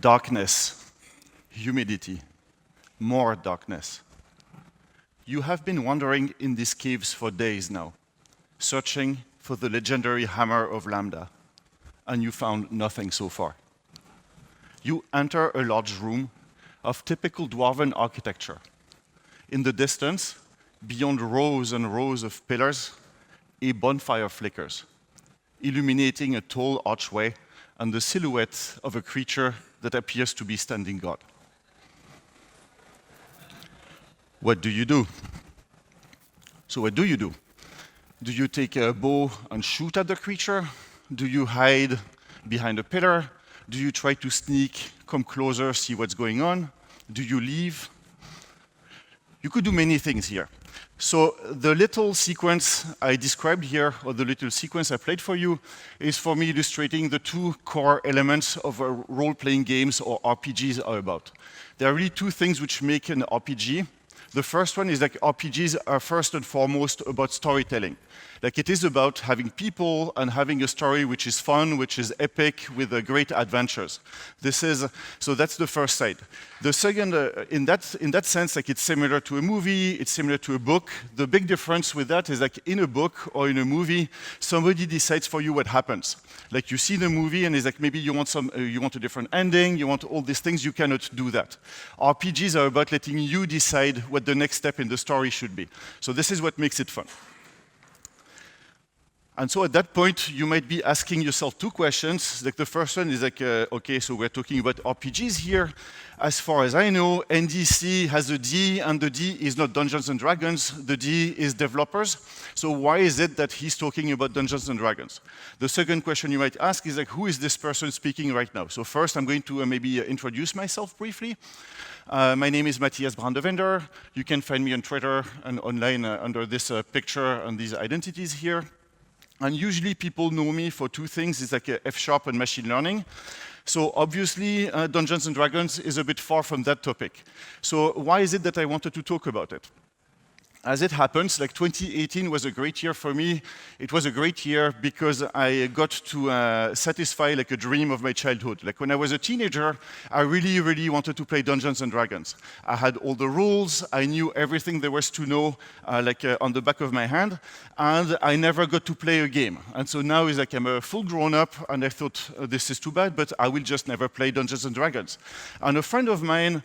darkness, humidity, more darkness. You have been wandering in these caves for days now, searching for the legendary hammer of Lambda, and you found nothing so far. You enter a large room of typical dwarven architecture. In the distance, beyond rows and rows of pillars, a bonfire flickers, illuminating a tall archway and the silhouette of a creature that appears to be standing guard. What do you do? So what do you do? Do you take a bow and shoot at the creature? Do you hide behind a pillar? Do you try to sneak, come closer, see what's going on? Do you leave? You could do many things here. So the little sequence I described here, or the little sequence I played for you, is for me illustrating the two core elements of role-playing games or RPGs are about. There are really two things which make an RPG. The first one is like RPGs are first and foremost about storytelling. Like it is about having people and having a story which is fun, which is epic, with great adventures. So that's the first side. The second, in that sense, like it's similar to a movie, it's similar to a book. The big difference with that is like in a book or in a movie, somebody decides for you what happens. Like you see the movie and it's like maybe you want a different ending, you want all these things, you cannot do that. RPGs are about letting you decide what the next step in the story should be. So this is what makes it fun. And so at that point, you might be asking yourself two questions. Like the first one is like, okay, so we're talking about RPGs here. As far as I know, NDC has a D, and the D is not Dungeons and Dragons. The D is developers. So why is it that he's talking about Dungeons and Dragons? The second question you might ask is like, who is this person speaking right now? So first, I'm going to maybe introduce myself briefly. My name is Mathias Brandewinder. You can find me on Twitter and online under this picture and these identities here. And usually people know me for two things. It's like F# and machine learning. So obviously, Dungeons and Dragons is a bit far from that topic. So why is it that I wanted to talk about it? As it happens, like 2018 was a great year for me. It was a great year because I got to satisfy like a dream of my childhood. Like when I was a teenager, I really, really wanted to play Dungeons and Dragons. I had all the rules, I knew everything there was to know on the back of my hand, and I never got to play a game. And so now it's like I'm a full grown-up, and I thought, this is too bad, but I will just never play Dungeons and Dragons. And a friend of mine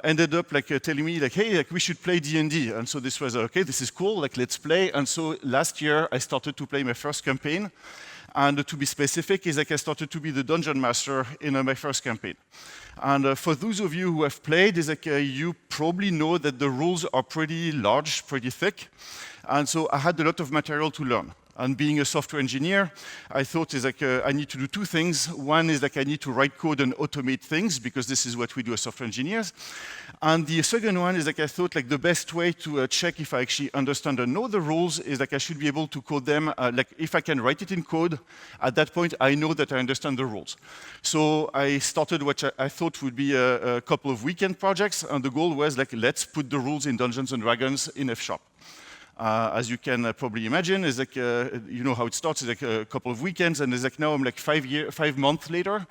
ended up like telling me, like, hey, like, we should play D&D. And so this was, okay, this is cool, like, let's play. And so last year, I started to play my first campaign. And to be specific, is like I started to be the dungeon master in my first campaign. And for those of you who have played, is like you probably know that the rules are pretty large, pretty thick. And so I had a lot of material to learn. And being a software engineer, I thought is like I need to do two things. One is like I need to write code and automate things because this is what we do as software engineers. And the second one is like I thought like the best way to check if I actually understand and know the rules is like I should be able to code them. Like if I can write it in code, at that point I know that I understand the rules. So I started what I thought would be a couple of weekend projects, and the goal was like let's put the rules in Dungeons and Dragons in F#. As you can probably imagine, is like you know how it starts. It's like a couple of weekends, and it's like now I'm like 5 months later,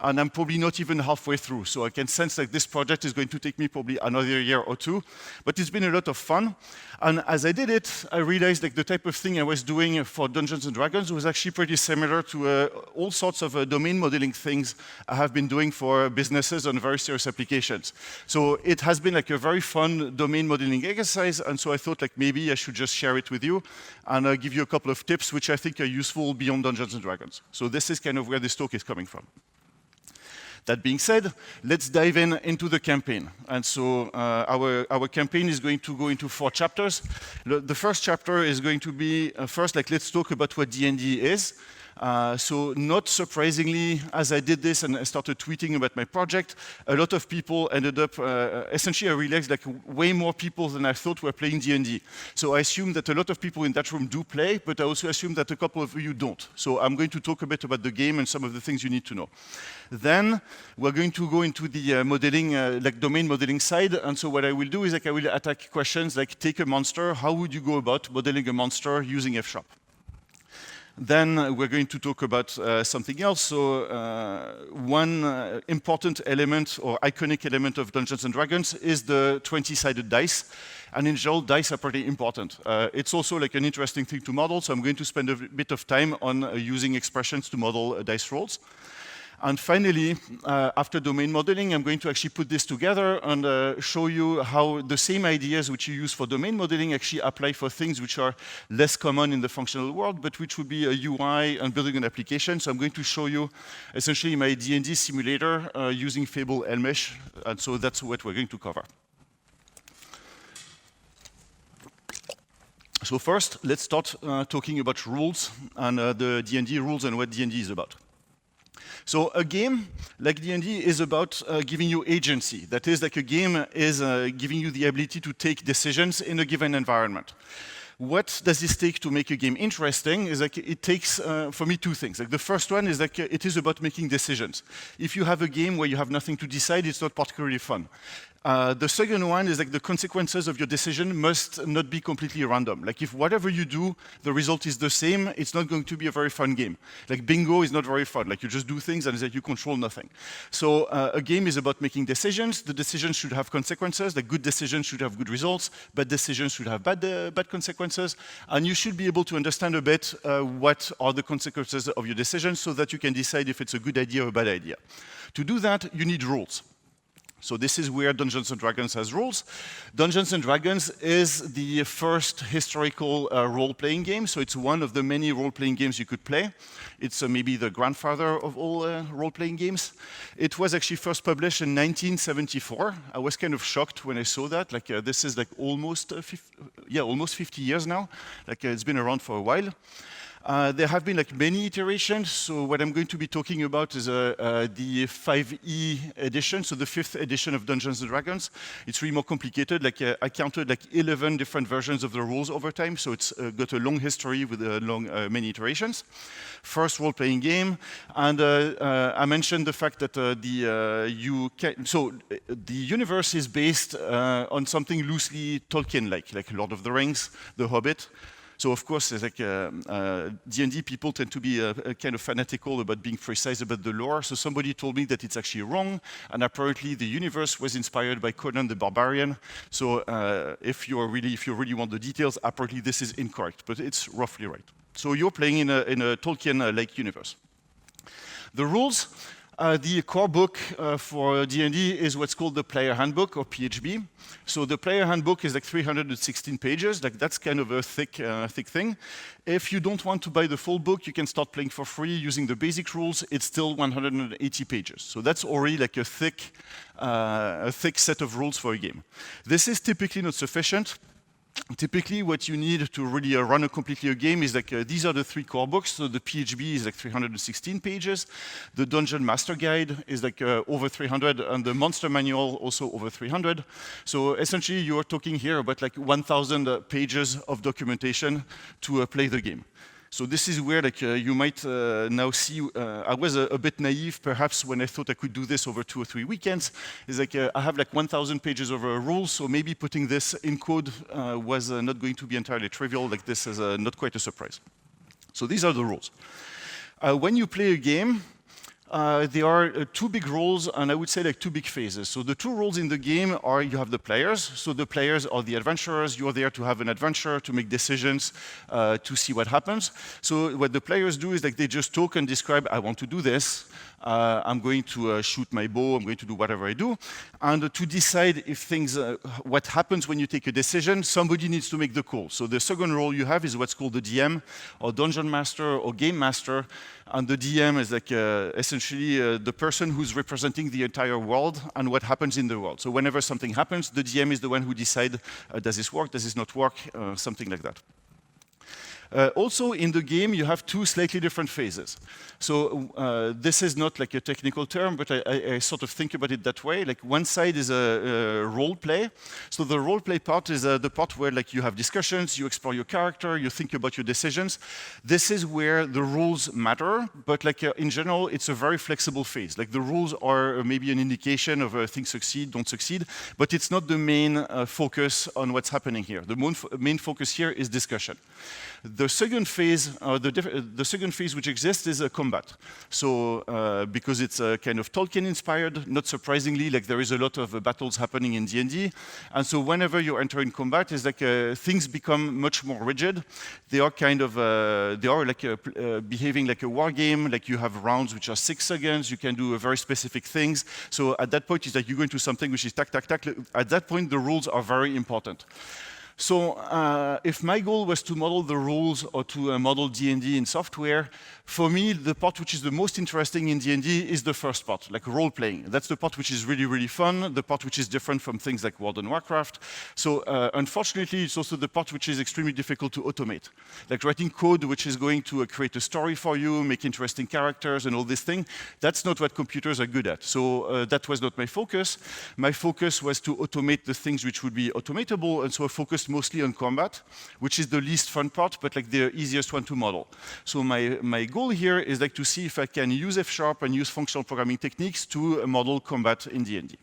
and I'm probably not even halfway through. So I can sense that this project is going to take me probably another year or two. But it's been a lot of fun, and as I did it, I realized like the type of thing I was doing for Dungeons and Dragons was actually pretty similar to all sorts of domain modeling things I have been doing for businesses on very serious applications. So it has been like a very fun domain modeling exercise, and so I thought like maybe I should just share it with you and give you a couple of tips which I think are useful beyond Dungeons and Dragons. So this is kind of where this talk is coming from. That being said, let's dive into the campaign. And so our campaign is going to go into 4 chapters. The first chapter is going to be, first, like, let's talk about what D&D is. So not surprisingly, as I did this and I started tweeting about my project, a lot of people ended up, essentially I realized like way more people than I thought were playing D&D. So I assume that a lot of people in that room do play, but I also assume that a couple of you don't. So I'm going to talk a bit about the game and some of the things you need to know. Then we're going to go into the modeling, like domain modeling side. And so what I will do is like I will attack questions like take a monster. How would you go about modeling a monster using F#? Then we're going to talk about something else. So one important element or iconic element of Dungeons & Dragons is the 20-sided dice. And in general, dice are pretty important. It's also like an interesting thing to model, so I'm going to spend a bit of time on using expressions to model dice rolls. And finally, after domain modeling, I'm going to actually put this together and show you how the same ideas which you use for domain modeling actually apply for things which are less common in the functional world, but which would be a UI and building an application. So I'm going to show you essentially my D&D simulator using Fable Elmesh, and so that's what we're going to cover. So first, let's start talking about rules and the D&D rules and what D&D is about. So a game, like D&D, is about giving you agency. That is, like a game is giving you the ability to take decisions in a given environment. What does this take to make a game interesting? Is like it takes, for me, two things. Like the first one is like it is about making decisions. If you have a game where you have nothing to decide, it's not particularly fun. The second one is like the consequences of your decision must not be completely random. Like if whatever you do, the result is the same, it's not going to be a very fun game. Like bingo is not very fun. Like you just do things and like you control nothing. So a game is about making decisions. The decisions should have consequences. Like good decisions should have good results. Bad decisions should have bad consequences. And you should be able to understand a bit what are the consequences of your decisions so that you can decide if it's a good idea or a bad idea. To do that, you need rules. So this is where Dungeons & Dragons has rules. Dungeons & Dragons is the first historical role-playing game, so it's one of the many role-playing games you could play. It's maybe the grandfather of all role-playing games. It was actually first published in 1974. I was kind of shocked when I saw that. Like this is like almost 50 years now. Like it's been around for a while. There have been like many iterations, so what I'm going to be talking about is the 5e edition, so the 5th edition of Dungeons & Dragons. It's really more complicated. Like I counted like 11 different versions of the rules over time, so it's got a long history with many iterations. First role-playing game, and I mentioned the fact that the universe is based on something loosely Tolkien-like, like Lord of the Rings, The Hobbit. So of course, like D&D people tend to be kind of fanatical about being precise about the lore. So somebody told me that it's actually wrong, and apparently the universe was inspired by Conan the Barbarian. So if you really want the details, apparently this is incorrect, but it's roughly right. So you're playing in a Tolkien-like universe. The rules. The core book for D&D is what's called the Player Handbook, or PHB. So the Player Handbook is like 316 pages. Like that's kind of a thick thing. If you don't want to buy the full book, you can start playing for free using the basic rules. It's still 180 pages. So that's already like a thick set of rules for a game. This is typically not sufficient. Typically, what you need to really run completely a game is like these are the three core books. So the PHB is like 316 pages. The Dungeon Master Guide is like over 300, and the Monster Manual also over 300. So essentially, you are talking here about like 1,000 pages of documentation to play the game. So this is where like, you might now see, I was a bit naive perhaps when I thought I could do this over 2 or 3 weekends. It's like I have like 1,000 pages of rules, so maybe putting this in code was not going to be entirely trivial. Like this is not quite a surprise. So these are the rules. When you play a game, there are two big roles, and I would say like two big phases. So the two roles in the game are you have the players. So the players are the adventurers. You're there to have an adventure, to make decisions, to see what happens. So what the players do is like they just talk and describe, I want to do this. I'm going to shoot my bow. I'm going to do whatever I do. And to decide if things, what happens when you take a decision, somebody needs to make the call. So the second role you have is what's called the DM, or Dungeon Master, or Game Master. And the DM is like essentially the person who's representing the entire world and what happens in the world. So whenever something happens, the DM is the one who decides, does this work, does this not work, something like that. Also, in the game, you have two slightly different phases. So this is not like a technical term, but I sort of think about it that way. Like one side is a role play. So the role play part is the part where like you have discussions, you explore your character, you think about your decisions. This is where the rules matter, but like in general, it's a very flexible phase. Like the rules are maybe an indication of things succeed, don't succeed, but it's not the main focus on what's happening here. The main focus here is discussion. The second phase, the second phase which exists is combat. So because it's kind of Tolkien-inspired, not surprisingly, like there is a lot of battles happening in D&D, and so whenever you enter in combat, it's like things become much more rigid. They are kind of behaving like a war game. Like you have rounds which are 6 seconds. You can do very specific things. So at that point, it's like you go into something which is tack, tack, tack. At that point, the rules are very important. So if my goal was to model the rules or to model D&D in software, for me, the part which is the most interesting in D&D is the first part, like role-playing. That's the part which is really, really fun, the part which is different from things like World of Warcraft. So unfortunately, it's also the part which is extremely difficult to automate. Like writing code which is going to create a story for you, make interesting characters and all this thing, that's not what computers are good at. So that was not my focus. My focus was to automate the things which would be automatable, and so I focused mostly on combat, which is the least fun part, but like the easiest one to model. So my goal here is like to see if I can use F# and use functional programming techniques to model combat in D&D.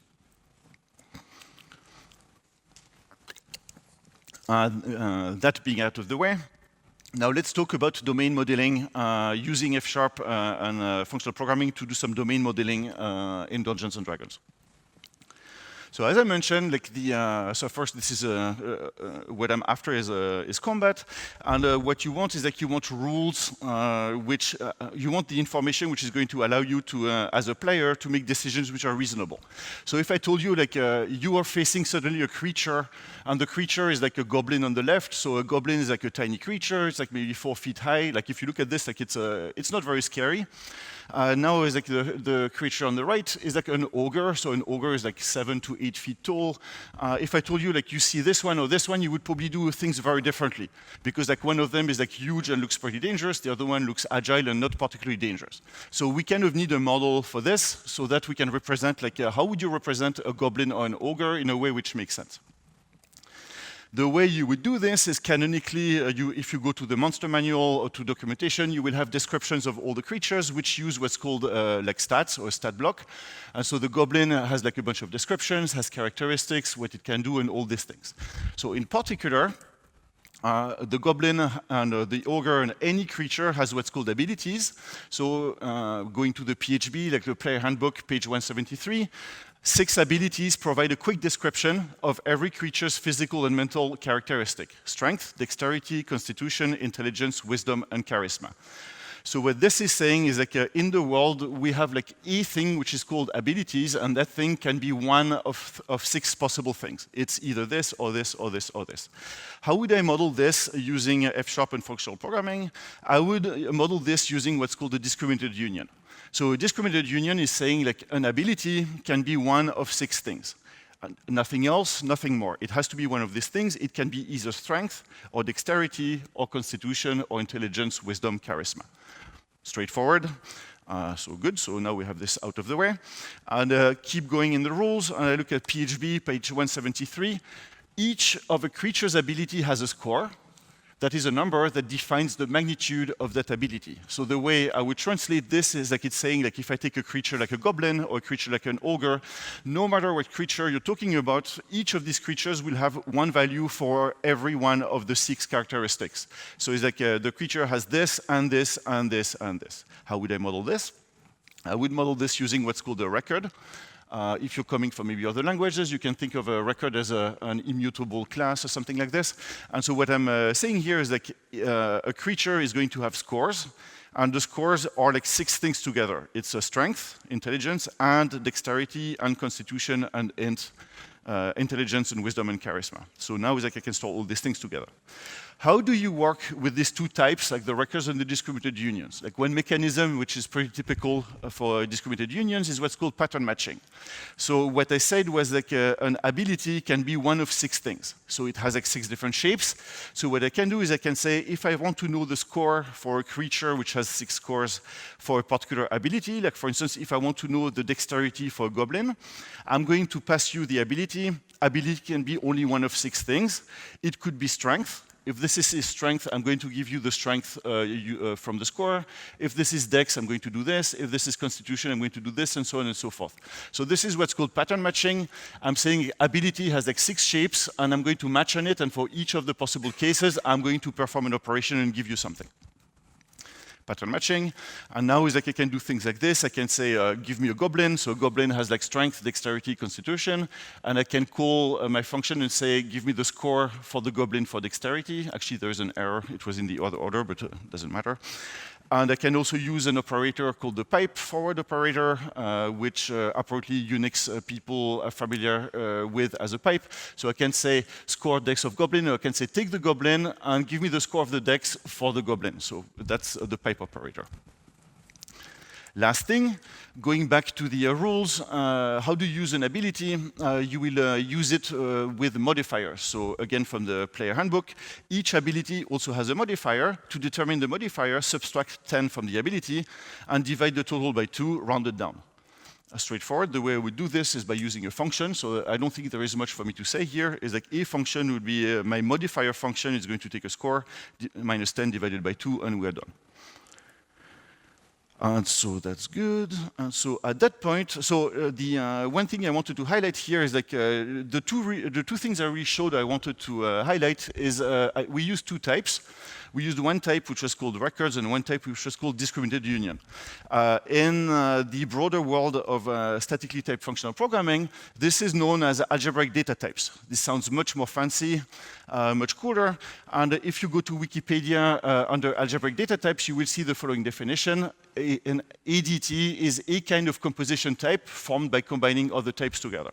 That being out of the way, now let's talk about domain modeling using F# and functional programming to do some domain modeling in Dungeons and Dragons. So as I mentioned, like so first this is what I'm after is combat, and what you want is that you want rules which you want the information which is going to allow you to, as a player, to make decisions which are reasonable. So if I told you like you are facing suddenly a creature, and the creature is like a goblin on the left, so a goblin is like a tiny creature, it's like maybe 4 feet high. Like if you look at this, like it's not very scary. Now is like the creature on the right is like an ogre, so an ogre is like 7 to 8 feet tall. If I told you like you see this one or this one, you would probably do things very differently, because like one of them is like huge and looks pretty dangerous, the other one looks agile and not particularly dangerous. So we kind of need a model for this so that we can represent like how would you represent a goblin or an ogre in a way which makes sense. The way you would do this is canonically, if you go to the monster manual or to documentation, you will have descriptions of all the creatures which use what's called like stats or a stat block. And so the goblin has like a bunch of descriptions, has characteristics, what it can do, and all these things. So in particular, the goblin and the ogre and any creature has what's called abilities. So going to the PHB, like the player handbook, page 173, 6 abilities provide a quick description of every creature's physical and mental characteristic: strength, dexterity, constitution, intelligence, wisdom, and charisma. So what this is saying is like in the world, we have like a thing which is called abilities, and that thing can be one of 6 possible things. It's either this or this or this or this. How would I model this using F# and functional programming? I would model this using what's called a discriminated union. So a discriminated union is saying like an ability can be one of 6 things. Nothing else, nothing more. It has to be one of these things. It can be either strength or dexterity or constitution or intelligence, wisdom, charisma. Straightforward. So good. So now we have this out of the way. And keep going in the rules. And I look at PHB, page 173. Each of a creature's ability has a score. That is a number that defines the magnitude of that ability. So the way I would translate this is like it's saying like if I take a creature like a goblin or a creature like an ogre, no matter what creature you're talking about, each of these creatures will have one value for every one of the 6 characteristics. So it's like the creature has this and this and this and this. How would I model this? I would model this using what's called a record. If you're coming from maybe other languages, you can think of a record as an immutable class or something like this. And so what I'm saying here is like a creature is going to have scores, and the scores are like 6 things together. It's a strength, intelligence, and dexterity, and constitution, and intelligence, and wisdom, and charisma. So now it's like I can store all these things together. How do you work with these 2 types, like the records and the discriminated unions? Like one mechanism which is pretty typical for discriminated unions is what's called pattern matching. So what I said was like an ability can be one of 6 things. So it has like 6 different shapes. So what I can do is I can say if I want to know the score for a creature which has 6 scores for a particular ability, like for instance, if I want to know the dexterity for a goblin, I'm going to pass you the ability. Ability can be only one of 6 things. It could be strength. If this is his strength, I'm going to give you the strength from the score. If this is dex, I'm going to do this. If this is constitution, I'm going to do this, and so on and so forth. So this is what's called pattern matching. I'm saying ability has like 6 shapes, and I'm going to match on it, and for each of the possible cases, I'm going to perform an operation and give you something. Pattern matching, and now is like I can do things like this. I can say, give me a goblin. So a goblin has like strength, dexterity, constitution, and I can call my function and say, give me the score for the goblin for dexterity. Actually, there is an error. It was in the other order, but it doesn't matter. And I can also use an operator called the pipe forward operator, which apparently Unix people are familiar with as a pipe. So I can say score dex of goblin, or I can say take the goblin and give me the score of the dex for the goblin. So that's the pipe operator. Last thing, going back to the rules, how do you use an ability? You will use it with modifiers. So again, from the player handbook, each ability also has a modifier. To determine the modifier, subtract 10 from the ability and divide the total by 2, rounded down. Straightforward, the way I would do this is by using a function. So I don't think there is much for me to say here. Is like a function would be my modifier function is going to take a score, minus 10 divided by 2, and we're done. And so that's good. And so at that point, so the one thing I wanted to highlight here is like the two things I really showed I wanted to highlight is we used 2 types. We used one type which was called records and one type which was called discriminated union. In the broader world of statically typed functional programming, this is known as algebraic data types. This sounds much more fancy, much cooler. And if you go to Wikipedia under algebraic data types, you will see the following definition. An ADT is a kind of composition type formed by combining other types together.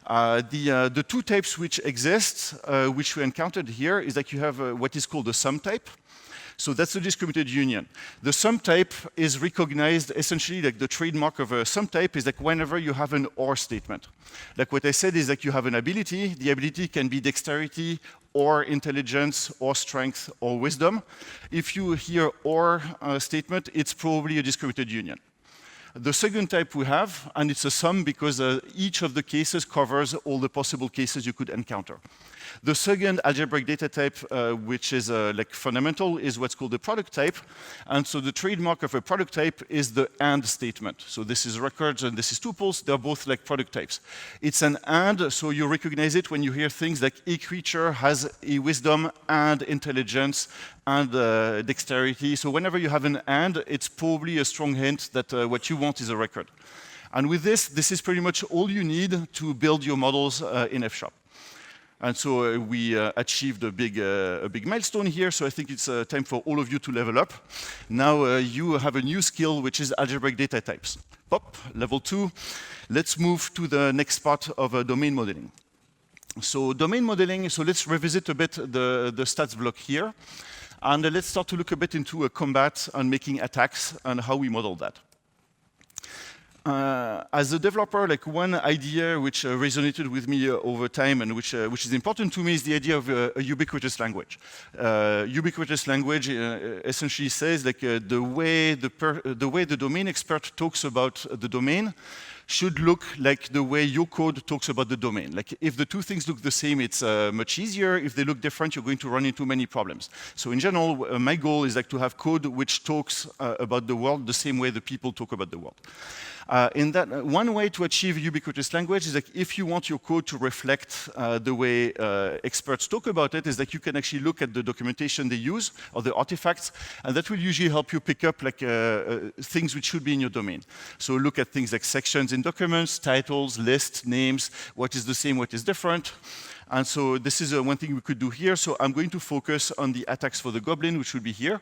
The 2 types which exist, which we encountered here, is that you have what is called a sum type. So that's the discriminated union. The sum type is recognized essentially like the trademark of a sum type is like whenever you have an OR statement. Like what I said is like you have an ability. The ability can be dexterity or intelligence or strength or wisdom. If you hear OR statement, it's probably a discriminated union. The second type we have, and it's a sum because each of the cases covers all the possible cases you could encounter. The second algebraic data type, which is like fundamental, is what's called the product type. And so the trademark of a product type is the AND statement. So this is records and this is tuples. They're both like product types. It's an AND, so you recognize it when you hear things like a creature has a wisdom and intelligence and dexterity. So whenever you have an AND, it's probably a strong hint that what you want is a record. And with this is pretty much all you need to build your models in F#. And so we achieved a big milestone here, so I think it's time for all of you to level up. Now you have a new skill, which is algebraic data types. Pop, level 2. Let's move to the next part of domain modeling. So domain modeling, so let's revisit a bit the stats block here. And let's start to look a bit into combat and making attacks and how we model that. As a developer, like one idea which resonated with me over time and which is important to me is the idea of a ubiquitous language. Ubiquitous language essentially says like the way the domain expert talks about the domain should look like the way your code talks about the domain. Like if the 2 things look the same, it's much easier. If they look different, you're going to run into many problems. So in general, my goal is like to have code which talks about the world the same way the people talk about the world. In that, one way to achieve ubiquitous language is that if you want your code to reflect the way experts talk about it, is that you can actually look at the documentation they use or the artifacts, and that will usually help you pick up like things which should be in your domain. So look at things like sections in documents, titles, lists, names, what is the same, what is different. And so this is one thing we could do here. So I'm going to focus on the attacks for the goblin, which would be here.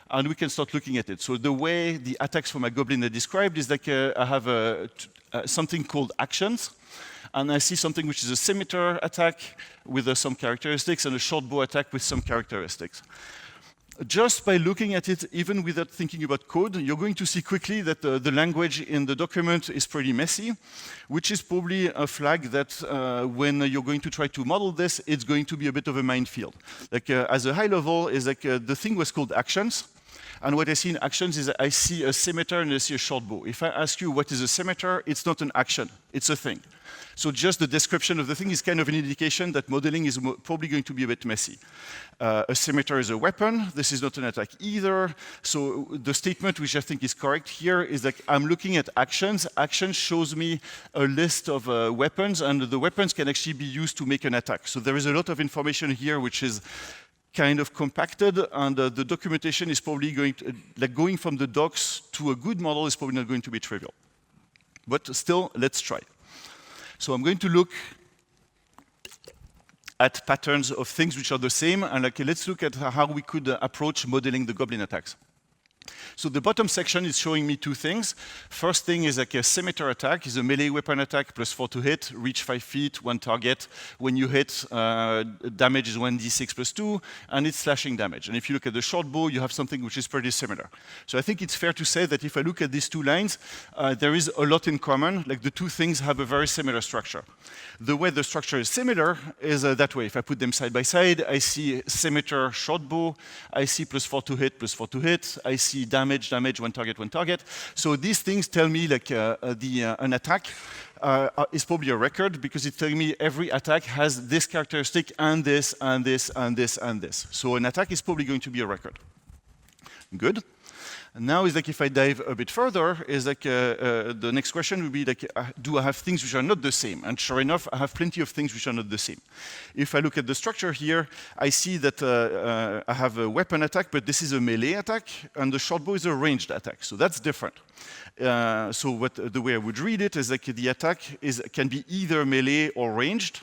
And we can start looking at it. So the way the attacks for my goblin are described is like I have something called actions. And I see something which is a scimitar attack with some characteristics and a short bow attack with some characteristics. Just by looking at it, even without thinking about code, you're going to see quickly that the language in the document is pretty messy, which is probably a flag that when you're going to try to model this, it's going to be a bit of a minefield. Like as a high level, is like the thing was called actions. And what I see in actions is I see a scimitar and I see a short bow. If I ask you what is a scimitar, it's not an action, it's a thing. So just the description of the thing is kind of an indication that modeling is probably going to be a bit messy. A scimitar is a weapon. This is not an attack either. So the statement, which I think is correct here, is that I'm looking at actions. Action shows me a list of weapons, and the weapons can actually be used to make an attack. So there is a lot of information here which is kind of compacted, and the documentation is probably going to, going from the docs to a good model is probably not going to be trivial. But still, let's try. So I'm going to look at patterns of things which are the same, and let's look at how we could approach modeling the goblin attacks. So the bottom section is showing me two things. First thing is like a scimitar attack, is a melee weapon attack, +4 to hit, reach 5 feet, one target. When you hit, damage is 1d6 +2, and it's slashing damage. And if you look at the short bow, you have something which is pretty similar. So I think it's fair to say that if I look at these two lines, there is a lot in common. Like the two things have a very similar structure. The way the structure is similar is that way. If I put them side by side, I see scimitar, short bow. I see +4 to hit, +4 to hit. I see damage, damage, one target, one target. So these things tell me like an attack is probably a record because it's telling me every attack has this characteristic and this, and this, and this, and this. So an attack is probably going to be a record. Good. And now is like if I dive a bit further, is like the next question would be like, do I have things which are not the same? And sure enough, I have plenty of things which are not the same. If I look at the structure here, I see that I have a weapon attack, but this is a melee attack, and the short bow is a ranged attack. So that's different. So the way I would read it is like the attack can be either melee or ranged.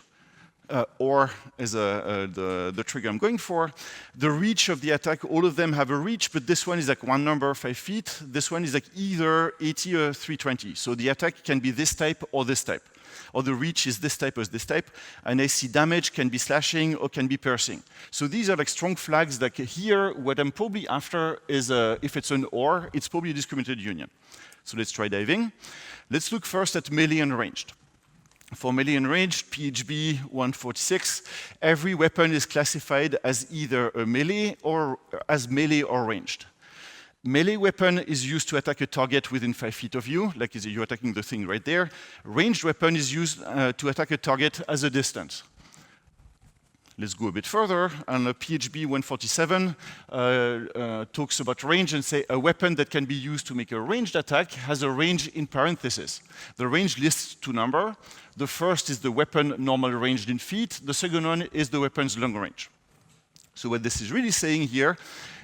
Or is the trigger I'm going for. The reach of the attack, all of them have a reach, but this one is like one number, 5 feet. This one is like either 80 or 320. So the attack can be this type or this type. Or the reach is this type or this type. And I see damage can be slashing or can be piercing. So these are like strong flags. Like here, what I'm probably after is if it's an or, it's probably a discriminated union. So let's try diving. Let's look first at melee and ranged. For melee and ranged, PHB 146, every weapon is classified as either a melee or ranged. Melee weapon is used to attack a target within 5 feet of you, like you're attacking the thing right there. Ranged weapon is used to attack a target as a distance. Let's go a bit further, and PHB 147 talks about range and say a weapon that can be used to make a ranged attack has a range in parentheses. The range lists two numbers. The first is the weapon normal ranged in feet. The second one is the weapon's long range. So what this is really saying here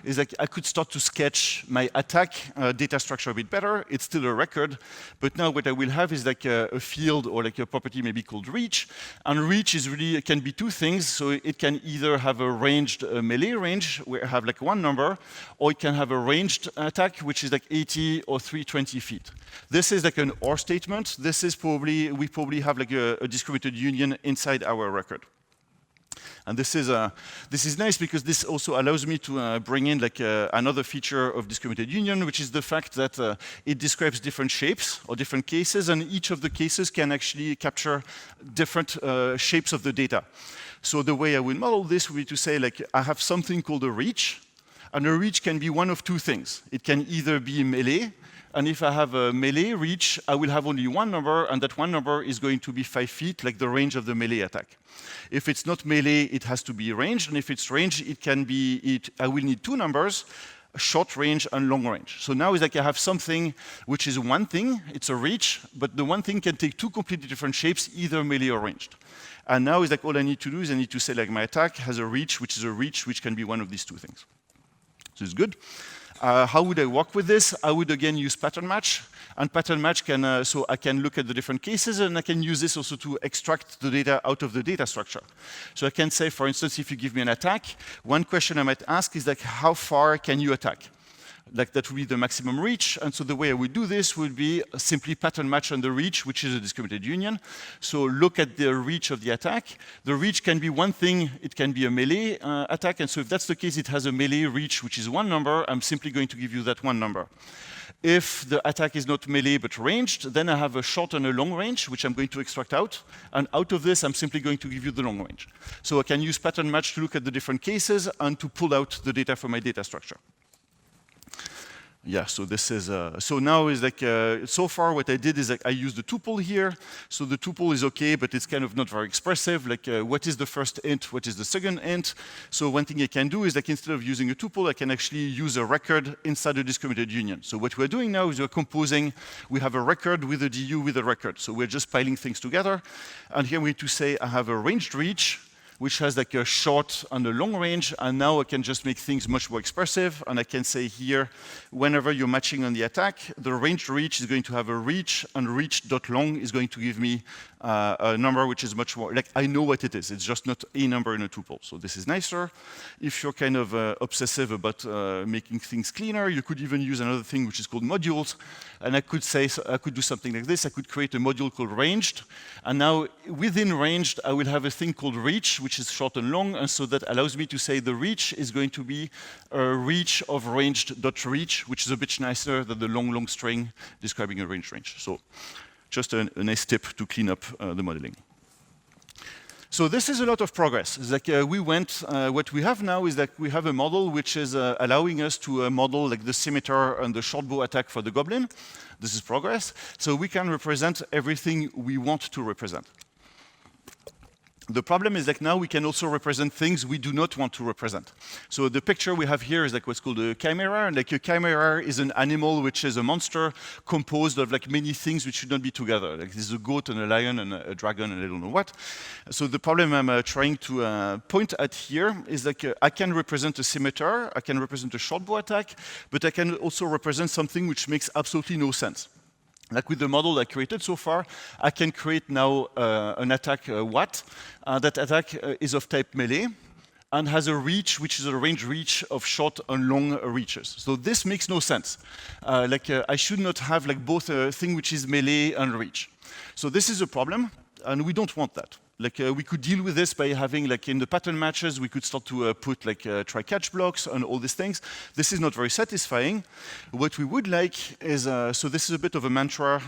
is that I could start to sketch my attack data structure a bit better. It's still a record, but now what I will have is like a field or like a property maybe called reach. And reach is really, it can be two things. So it can either have a ranged melee range, where I have like one number, or it can have a ranged attack, which is like 80 or 320 feet. This is like an or statement. This is probably, we probably have like a discriminated union inside our record. And this is nice because this also allows me to bring in like another feature of discriminated union, which is the fact that it describes different shapes or different cases, and each of the cases can actually capture different shapes of the data. So the way I would model this would be to say like I have something called a reach, and a reach can be one of two things. It can either be melee, and if I have a melee reach, I will have only one number, and that one number is going to be 5 feet, like the range of the melee attack. If it's not melee, it has to be ranged, and if it's ranged, it can be, I will need two numbers, short range and long range. So now it's like I have something which is one thing, it's a reach, but the one thing can take two completely different shapes, either melee or ranged. And now it's like all I need to do is I need to say like my attack has a reach, which can be one of these two things. So it's good. How would I work with this? I would again use pattern match. And pattern match can, so I can look at the different cases, and I can use this also to extract the data out of the data structure. So I can say, for instance, if you give me an attack, one question I might ask is like, how far can you attack? Like that would be the maximum reach. And so the way I would do this would be simply pattern match on the reach, which is a discriminated union. So look at the reach of the attack. The reach can be one thing. It can be a melee attack. And so if that's the case, it has a melee reach, which is one number. I'm simply going to give you that one number. If the attack is not melee but ranged, then I have a short and a long range, which I'm going to extract out. And out of this, I'm simply going to give you the long range. So I can use pattern match to look at the different cases and to pull out the data from my data structure. Yeah, so this is, so now is like, so far what I did is like I used the tuple here. So the tuple is okay, but it's kind of not very expressive. Like what is the first int, what is the second int? So one thing I can do is like instead of using a tuple, I can actually use a record inside a discriminated union. So what we're doing now is we're composing, we have a record with a DU with a record. So we're just piling things together. And here we need to say I have a ranged reach, which has like a short and a long range, and now I can just make things much more expressive, and I can say here, whenever you're matching on the attack, the ranged reach is going to have a reach, and reach.long is going to give me a number which is much more, like I know what it is, it's just not a number in a tuple. So this is nicer. If you're kind of obsessive about making things cleaner, you could even use another thing which is called modules, and I could say, I could do something like this, I could create a module called ranged, and now within ranged, I will have a thing called reach, which is short and long, and so that allows me to say the reach is going to be a reach of ranged.reach, which is a bit nicer than the long string describing a ranged range. So just a nice tip to clean up the modeling. So this is a lot of progress. It's like we went, what we have now is that we have a model which is allowing us to model like the scimitar and the short bow attack for the goblin. This is progress. So we can represent everything we want to represent. The problem is that now we can also represent things we do not want to represent. So the picture we have here is like what's called a chimera, and like a chimera is an animal which is a monster composed of like many things which should not be together. Like there's a goat and a lion and a dragon and I don't know what. So the problem I'm trying to point at here is like I can represent a scimitar, I can represent a short bow attack, but I can also represent something which makes absolutely no sense. Like with the model I created so far, I can create now an attack Watt. That attack is of type melee and has a reach which is a range reach of short and long reaches. So this makes no sense. I should not have like both a thing which is melee and reach. So this is a problem, and we don't want that. Like we could deal with this by having like in the pattern matches, we could start to put like try-catch blocks and all these things. This is not very satisfying. What we would like is, so this is a bit of a mantra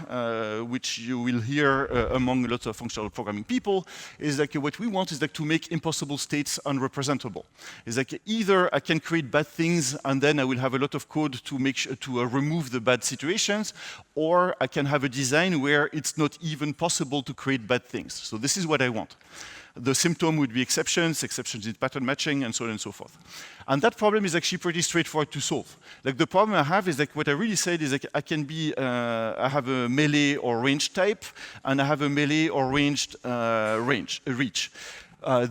which you will hear among lots of functional programming people, is like what we want is like to make impossible states unrepresentable. It's like either I can create bad things and then I will have a lot of code to make sure to remove the bad situations, or I can have a design where it's not even possible to create bad things. So this is what I want. The symptom would be exceptions, exceptions in pattern matching, and so on and so forth. And that problem is actually pretty straightforward to solve. Like the problem I have is like what I really said is like I can be, I have a melee or range type, and I have a melee or ranged reach.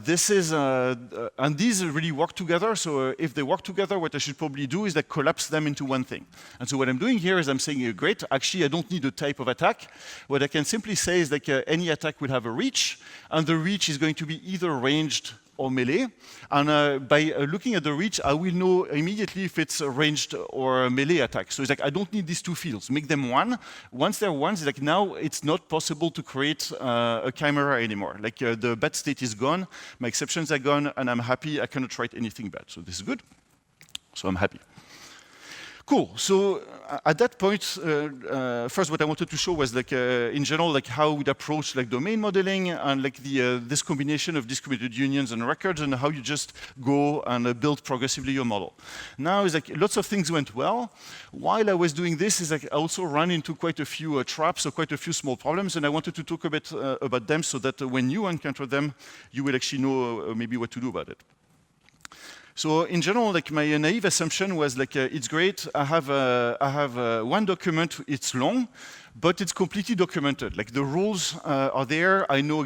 This is, and these really work together, so if they work together, what I should probably do is like collapse them into one thing. And so what I'm doing here is I'm saying, great, actually I don't need a type of attack. What I can simply say is like any attack will have a reach, and the reach is going to be either ranged or melee. And by looking at the reach, I will know immediately if it's a ranged or a melee attack. So it's like, I don't need these two fields, make them one. Once they're one, it's like now it's not possible to create a chimera anymore. Like the bad state is gone, my exceptions are gone, and I'm happy, I cannot write anything bad. So this is good, so I'm happy. Cool. So at that point, first what I wanted to show was like in general like how we'd approach like domain modeling and like this combination of discriminated unions and records and how you just go and build progressively your model. Now is like lots of things went well. While I was doing this, is like I also ran into quite a few traps or quite a few small problems, and I wanted to talk a bit about them so that when you encounter them, you will actually know maybe what to do about it. So in general, like my naive assumption was like, it's great, I have one document, it's long, but it's completely documented. Like the rules are there, I know,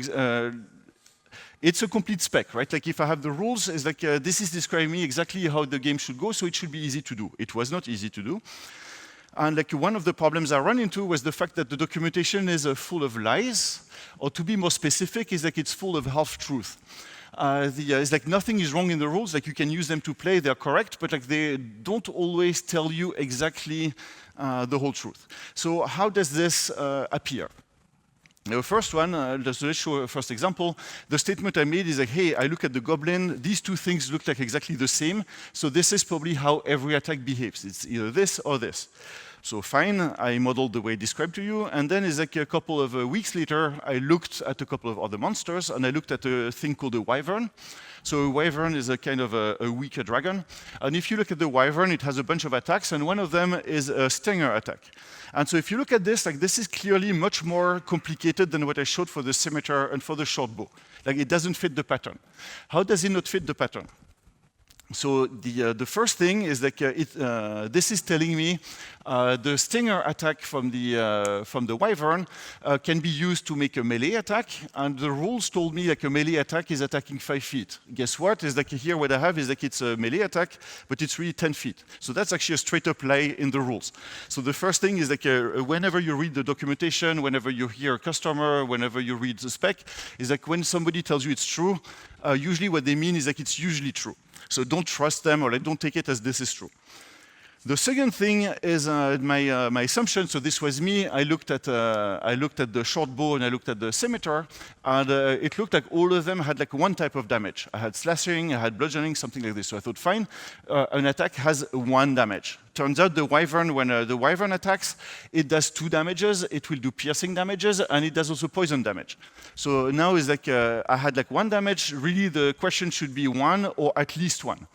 it's a complete spec, right? Like if I have the rules, it's like, this is describing me exactly how the game should go, so it should be easy to do. It was not easy to do. And like one of the problems I ran into was the fact that the documentation is full of lies, or to be more specific, is like it's full of half-truth. It's like nothing is wrong in the rules, like you can use them to play, they're correct, but like they don't always tell you exactly the whole truth. So how does this appear? The first one, let's show a first example. The statement I made is like, hey, I look at the goblin, these two things look like exactly the same, so this is probably how every attack behaves. It's either this or this. So fine, I modeled the way described to you, and then it's like a couple of weeks later, I looked at a couple of other monsters, and I looked at a thing called a wyvern. So a wyvern is a kind of a weaker dragon. And if you look at the wyvern, it has a bunch of attacks, and one of them is a stinger attack. And so if you look at this, like this is clearly much more complicated than what I showed for the scimitar and for the short bow. Like it doesn't fit the pattern. How does it not fit the pattern? So the first thing is that this is telling me the stinger attack from the wyvern can be used to make a melee attack, and the rules told me like a melee attack is attacking 5 feet. Guess what? Is like here what I have is like it's a melee attack, but it's really 10 feet. So that's actually a straight up lie in the rules. So the first thing is like whenever you read the documentation, whenever you hear a customer, whenever you read the spec, is like when somebody tells you it's true, usually what they mean is like it's usually true. So don't trust them or like, don't take it as this is true. The second thing is my assumption. So this was me. I looked at the short bow and I looked at the scimitar, and it looked like all of them had like one type of damage. I had slashing, I had bludgeoning, something like this. So I thought, fine, an attack has 1 damage. Turns out the wyvern, when the wyvern attacks, it does 2 damages. It will do piercing damages, and it does also poison damage. So now it's like I had like 1 damage. Really, the question should be 1 or at least 1.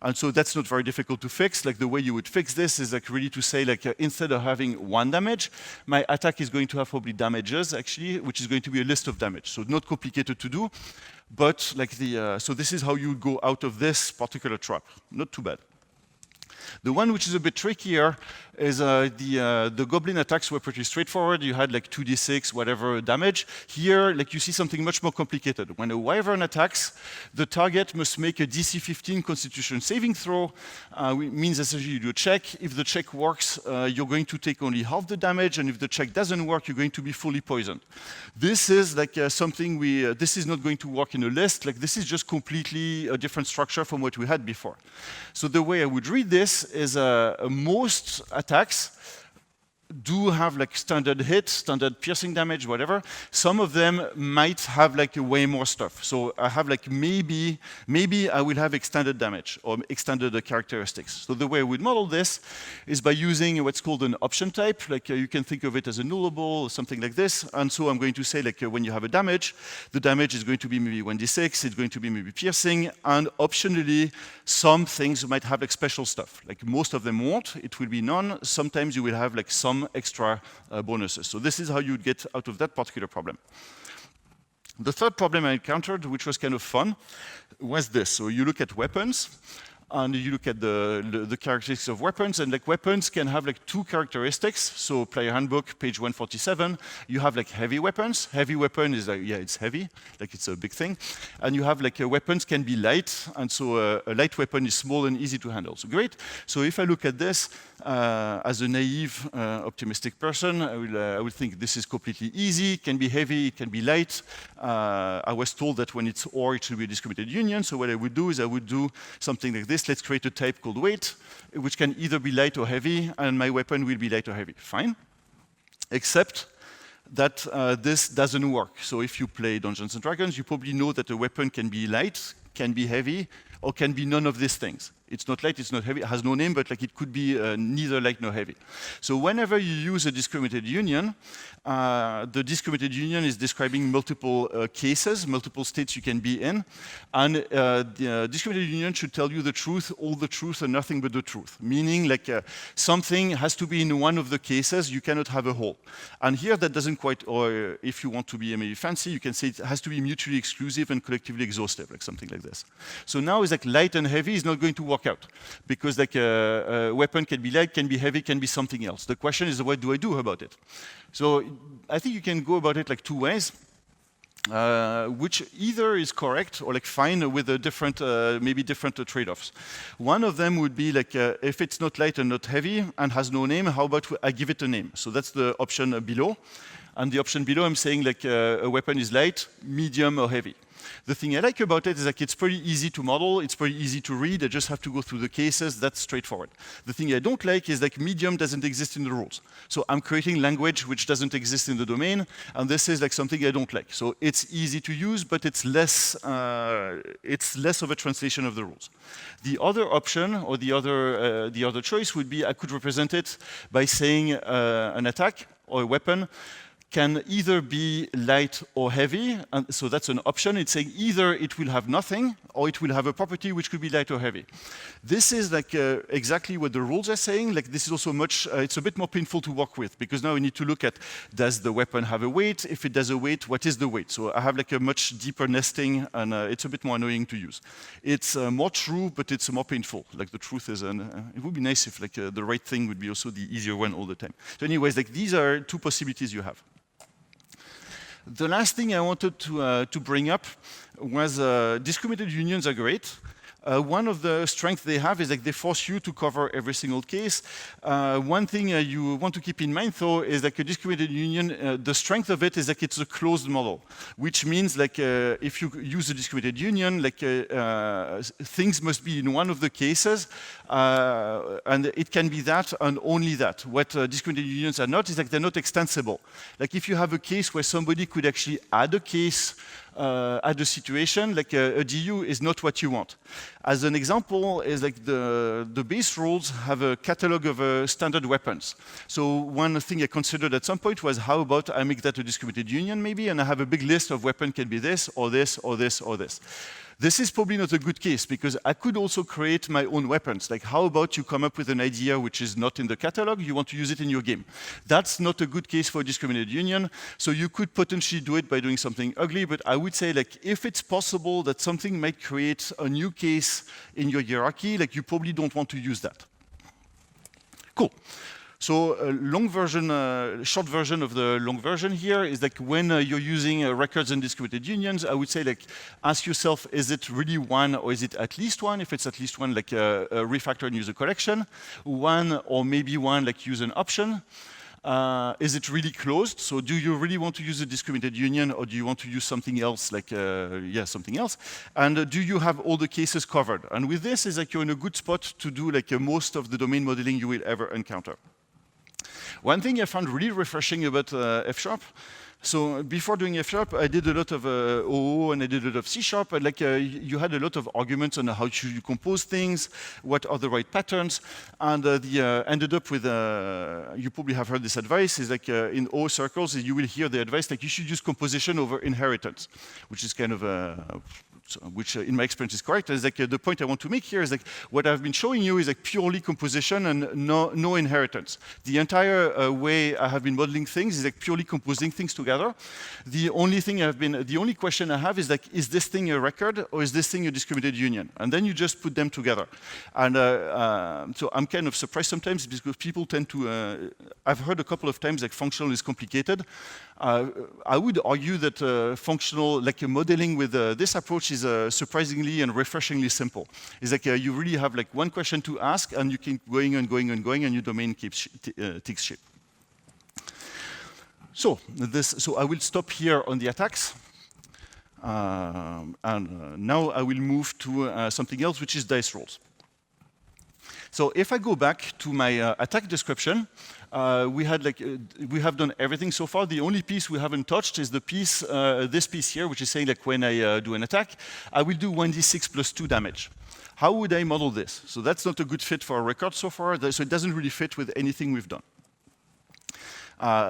And so that's not very difficult to fix. Like the way you would fix this is like really to say like instead of having 1 damage, my attack is going to have probably damages actually, which is going to be a list of damage. So not complicated to do, but like so this is how you would go out of this particular trap. Not too bad. The one which is a bit trickier is the goblin attacks were pretty straightforward. You had like 2d6, whatever damage. Here, like you see something much more complicated. When a wyvern attacks, the target must make a DC 15 Constitution saving throw. Means essentially you do a check. If the check works, you're going to take only half the damage, and if the check doesn't work, you're going to be fully poisoned. This is like something this is not going to work in a list. Like this is just completely a different structure from what we had before. So the way I would read this is most attacks do have like standard hit, standard piercing damage, whatever. Some of them might have like way more stuff. So I have like maybe I will have extended damage or extended characteristics. So the way I would model this is by using what's called an option type. Like you can think of it as a nullable or something like this. And so I'm going to say like when you have a damage, the damage is going to be maybe 1d6, it's going to be maybe piercing, and optionally some things might have like special stuff. Like most of them won't, it will be none. Sometimes you will have like some extra bonuses. So this is how you would get out of that particular problem. The third problem I encountered, which was kind of fun, was this. So you look at weapons, and you look at the characteristics of weapons, and like weapons can have like 2 characteristics. So player handbook, page 147, you have like heavy weapons. Heavy weapon is like, yeah, it's heavy, like it's a big thing. And you have like weapons can be light, and so a light weapon is small and easy to handle. So great. So if I look at this as a naive, optimistic person, I will think this is completely easy, it can be heavy, it can be light. I was told that when it's or, it should be a discriminated union. So what I would do is I would do something like this. Let's create a type called weight, which can either be light or heavy, and my weapon will be light or heavy. Fine. Except that this doesn't work. So if you play Dungeons & Dragons, you probably know that a weapon can be light, can be heavy, or can be none of these things. It's not light, it's not heavy, it has no name, but like it could be neither light nor heavy. So whenever you use a discriminated union, the discriminated union is describing multiple cases, multiple states you can be in, and the discriminated union should tell you the truth, all the truth, and nothing but the truth. Meaning like something has to be in one of the cases, you cannot have a whole. And here that doesn't quite, or if you want to be maybe fancy, you can say it has to be mutually exclusive and collectively exhaustive, like something like this. So now it's like light and heavy is not going to work out, because like a weapon can be light, can be heavy, can be something else. The question is, what do I do about it? So I think you can go about it like 2 ways, which either is correct or like fine with a different, maybe different trade-offs. One of them would be like if it's not light and not heavy and has no name, how about I give it a name? So that's the option below. And the option below, I'm saying like a weapon is light, medium, or heavy. The thing I like about it is like it's pretty easy to model, it's pretty easy to read, I just have to go through the cases, that's straightforward. The thing I don't like is like medium doesn't exist in the rules. So I'm creating language which doesn't exist in the domain, and this is like something I don't like. So it's easy to use, but it's less of a translation of the rules. The other option, or the other choice would be I could represent it by saying an attack or a weapon can either be light or heavy, and so that's an option. It's saying either it will have nothing, or it will have a property which could be light or heavy. This is like exactly what the rules are saying. Like this is also much, it's a bit more painful to work with, because now we need to look at, does the weapon have a weight? If it does a weight, what is the weight? So I have like a much deeper nesting, and it's a bit more annoying to use. It's more true, but it's more painful. Like the truth is, it would be nice if like the right thing would be also the easier one all the time. So anyways, like these are two possibilities you have. The last thing I wanted to bring up was discriminated unions are great. One of the strengths they have is that they force you to cover every single case. One thing you want to keep in mind, though, is that a discriminated union, the strength of it is that it's a closed model, which means like if you use a discriminated union, like things must be in one of the cases, and it can be that and only that. What discriminated unions are not is like they're not extensible. Like if you have a case where somebody could actually add a case, add a situation, like a DU is not what you want. As an example, is like the base rules have a catalog of standard weapons. So one thing I considered at some point was, how about I make that a discriminated union maybe, and I have a big list of weapons can be this, or this, or this, or this. This is probably not a good case, because I could also create my own weapons. Like, how about you come up with an idea which is not in the catalog, you want to use it in your game. That's not a good case for a discriminated union, so you could potentially do it by doing something ugly, but I would say, like, if it's possible that something might create a new case in your hierarchy, like, you probably don't want to use that. Cool. So short version of the long version here is like when you're using records and discriminated unions, I would say like ask yourself, is it really one or is it at least one? If it's at least one, like refactor and use a collection. One or maybe one, like use an option. Is it really closed? So do you really want to use a discriminated union, or do you want to use something else, like, something else? And do you have all the cases covered? And with this, is like you're in a good spot to do like most of the domain modeling you will ever encounter. One thing I found really refreshing about F#, so before doing F#, I did a lot of OO and I did a lot of C#, and like you had a lot of arguments on how should you compose things, what are the right patterns, and ended up with, you probably have heard this advice, is like in OO circles, you will hear the advice like you should use composition over inheritance, which is kind of which in my experience is correct. Is like the point I want to make here is like what I've been showing you is like purely composition and no inheritance. The entire way I have been modeling things is like purely composing things together. The only question I have is like, is this thing a record or is this thing a discriminated union? And then you just put them together. And so I'm kind of surprised sometimes because people tend to, I've heard a couple of times like functional is complicated. I would argue that functional, like modeling with this approach is surprisingly and refreshingly simple. It's like you really have like one question to ask and you keep going and going and going and your domain takes shape. So I will stop here on the attacks. And now I will move to something else, which is dice rolls. So if I go back to my attack description, we have done everything so far. The only piece we haven't touched is the piece, this piece here, which is saying like when I do an attack, I will do 1d6 plus 2 damage. How would I model this? So that's not a good fit for a record so far, so it doesn't really fit with anything we've done.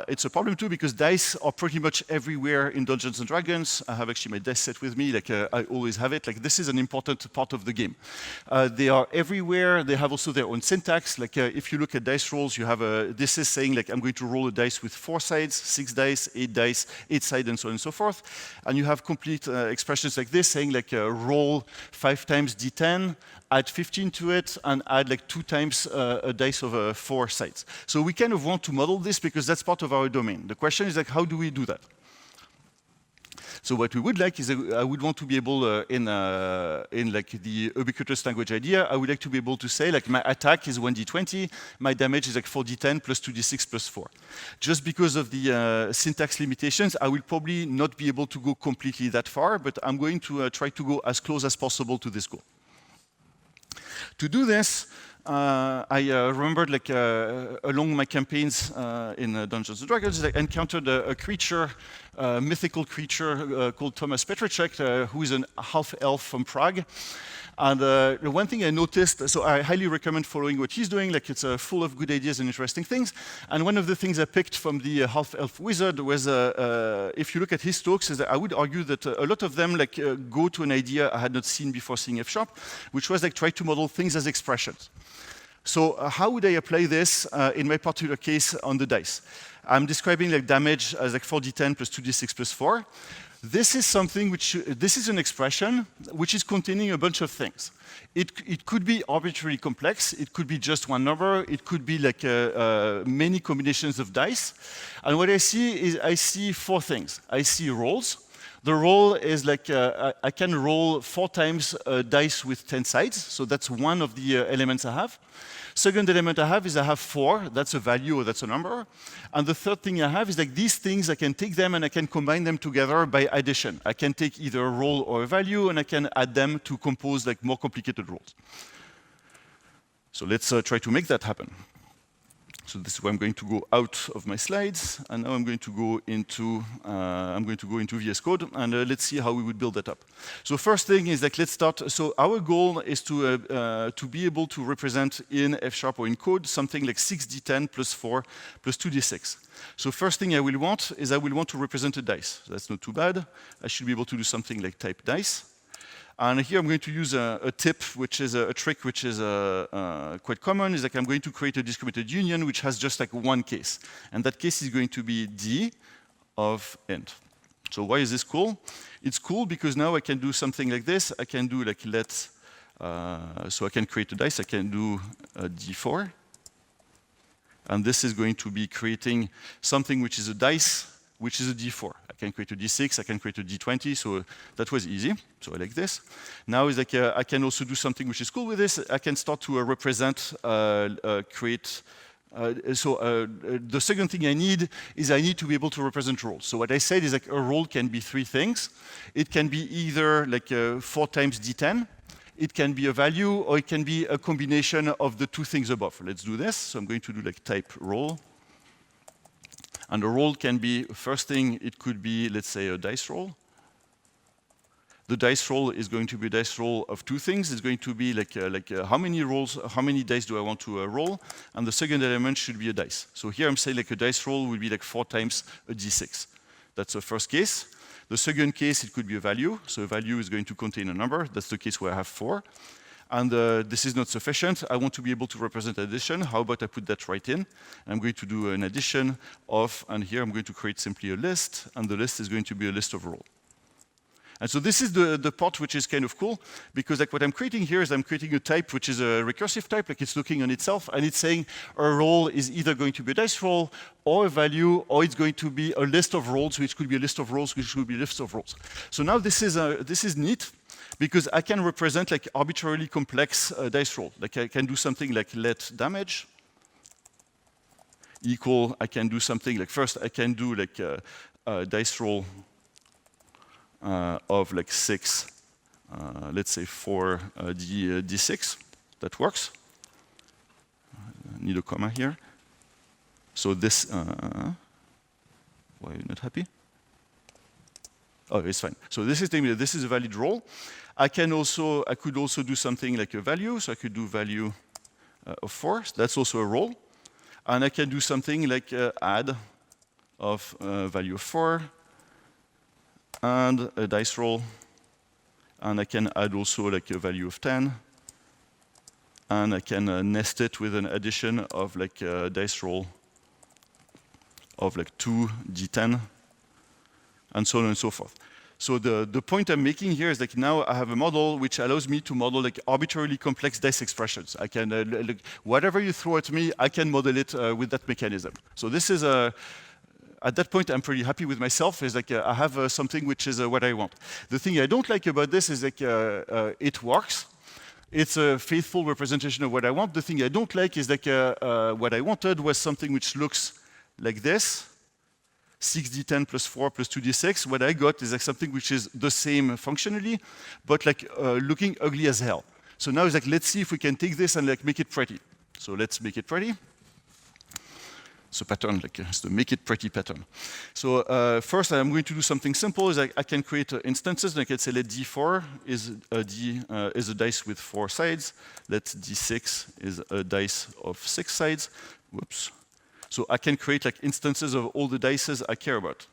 It's a problem too because dice are pretty much everywhere in Dungeons & Dragons. I have actually my dice set with me, like I always have it. Like this is an important part of the game. They are everywhere. They have also their own syntax. Like if you look at dice rolls, you have this is saying like I'm going to roll a dice with 4 sides, 6 dice, 8 sides, and so on and so forth. And you have complete expressions like this saying like roll 5 times d10, add 15 to it, and add like 2 times a dice of 4 sides. So we kind of want to model this because that's part of our domain. The question is like, how do we do that? So what we would like is I would want to be able, in like the ubiquitous language idea, I would like to be able to say like my attack is 1d20, my damage is like 4d10 plus 2d6 plus 4. Just because of the syntax limitations, I will probably not be able to go completely that far, but I'm going to try to go as close as possible to this goal. To do this, I remembered like along my campaigns in Dungeons & Dragons, I encountered a creature, a mythical creature called Thomas Petracek, who is a half-elf from Prague. And the one thing I noticed, so I highly recommend following what he's doing, like it's full of good ideas and interesting things. And one of the things I picked from the half-elf wizard was, if you look at his talks, is that I would argue that a lot of them like go to an idea I had not seen before seeing F#, which was like try to model things as expressions. So how would I apply this in my particular case on the dice? I'm describing like damage as like 4d10 plus 2d6 plus 4. This is something which, this is an expression which is containing a bunch of things. It could be arbitrarily complex, it could be just one number, it could be like many combinations of dice. And what I see is I see four things. I see rolls. The roll is like, I can roll 4 times dice with 10 sides, so that's one of the elements I have. Second element I have is I have 4, that's a value or that's a number. And the third thing I have is like these things, I can take them and I can combine them together by addition. I can take either a roll or a value and I can add them to compose like more complicated rolls. So let's try to make that happen. So this is where I'm going to go out of my slides, and now I'm going to go into VS Code, and let's see how we would build that up. So first thing is like let's start. So our goal is to be able to represent in F# or in code something like 6d10 plus 4 plus 2d6. So first thing I will want is I will want to represent a dice. So that's not too bad. I should be able to do something like type dice. And here I'm going to use a tip, which is a trick which is quite common, is like I'm going to create a discriminated union which has just like one case. And that case is going to be d of int. So why is this cool? It's cool because now I can do something like this. I can do like so I can create a dice. I can do a d4. And this is going to be creating something which is a dice, which is a d4. I can create a d6, I can create a d20, so that was easy. So I like this. Now is like I can also do something which is cool with this. I can start to represent, create. The second thing I need is I need to be able to represent rolls. So what I said is like a roll can be 3 things. It can be either like 4 times d10. It can be a value, or it can be a combination of the 2 things above. Let's do this. So I'm going to do like type roll. And a roll can be, first thing, it could be, let's say, a dice roll. The dice roll is going to be a dice roll of 2 things. It's going to be like how many rolls, how many dice do I want to roll? And the second element should be a dice. So here I'm saying like a dice roll will be like 4 times a d6. That's the first case. The second case, it could be a value. So a value is going to contain a number. That's the case where I have 4. And this is not sufficient. I want to be able to represent addition. How about I put that right in? I'm going to do an addition of, and here I'm going to create simply a list, and the list is going to be a list of roll. And so this is the part which is kind of cool, because like what I'm creating here is I'm creating a type which is a recursive type, like it's looking on itself, and it's saying a roll is either going to be a dice roll, or a value, or it's going to be a list of rolls, which could be a list of rolls, which could be a list of rolls. So now this is neat, because I can represent like arbitrarily complex dice roll. Like I can do something like let damage equal, I can do something like first I can do like a dice roll of like 6, let's say 4 d6. That works. I need a comma here. So this, why are you not happy? Oh, it's fine. So this is a valid roll. I could also do something like a value. So I could do value of 4. That's also a roll. And I can do something like add of value of 4 and a dice roll. And I can add also like a value of 10. And I can nest it with an addition of like a dice roll of like 2 d10, and so on and so forth. So the point I'm making here is like now I have a model which allows me to model like arbitrarily complex dice expressions. I can, whatever you throw at me, I can model it with that mechanism. So this is at that point, I'm pretty happy with myself. Is like I have something which is what I want. The thing I don't like about this is like it works. It's a faithful representation of what I want. The thing I don't like is like what I wanted was something which looks like this. 6d10 plus 4 plus 2d6. What I got is like something which is the same functionally, but like looking ugly as hell. So now it's like, let's see if we can take this and like make it pretty. So let's make it pretty. So pattern, like it's the make it pretty pattern. So first I'm going to do something simple. Is I can create instances. Like let's say let d4 is a dice with 4 sides. Let d6 is a dice of 6 sides. Whoops. So I can create like instances of all the dices I care about.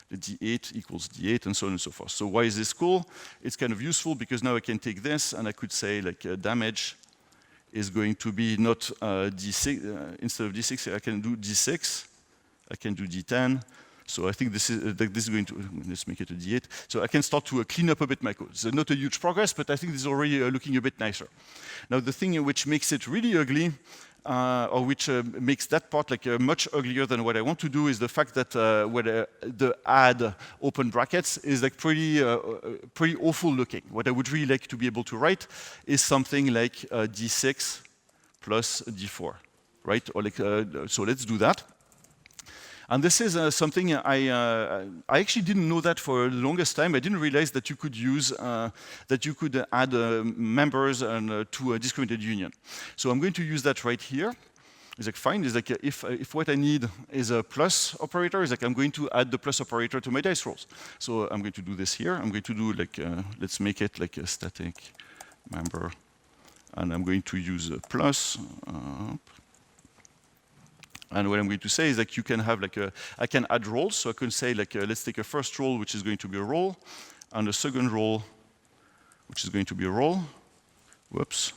The d8 equals d8 and so on and so forth. So why is this cool? It's kind of useful because now I can take this and I could say like damage is going to be not d6 instead of d6. I can do d6. I can do d10. So I think this is going to let's make it a d8. So I can start to clean up a bit my code. So not a huge progress, but I think this is already looking a bit nicer. Now the thing which makes it really ugly, or which makes that part like much uglier than what I want to do, is the fact that the add open brackets is like pretty awful looking. What I would really like to be able to write is something like d6 plus d4, right? Or like so let's do that. And this is something I actually didn't know that for the longest time. I didn't realize that you could use that you could add members and to a discriminated union. So I'm going to use that right here. It's like fine. It's like if what I need is a plus operator, it's like I'm going to add the plus operator to my dice rolls. So I'm going to do this here. I'm going to do like let's make it like a static member, and I'm going to use a plus. And what I'm going to say is that you can have like I can add roles. So I can say like, let's take a first role, which is going to be a role, and a second role, which is going to be a role. Whoops.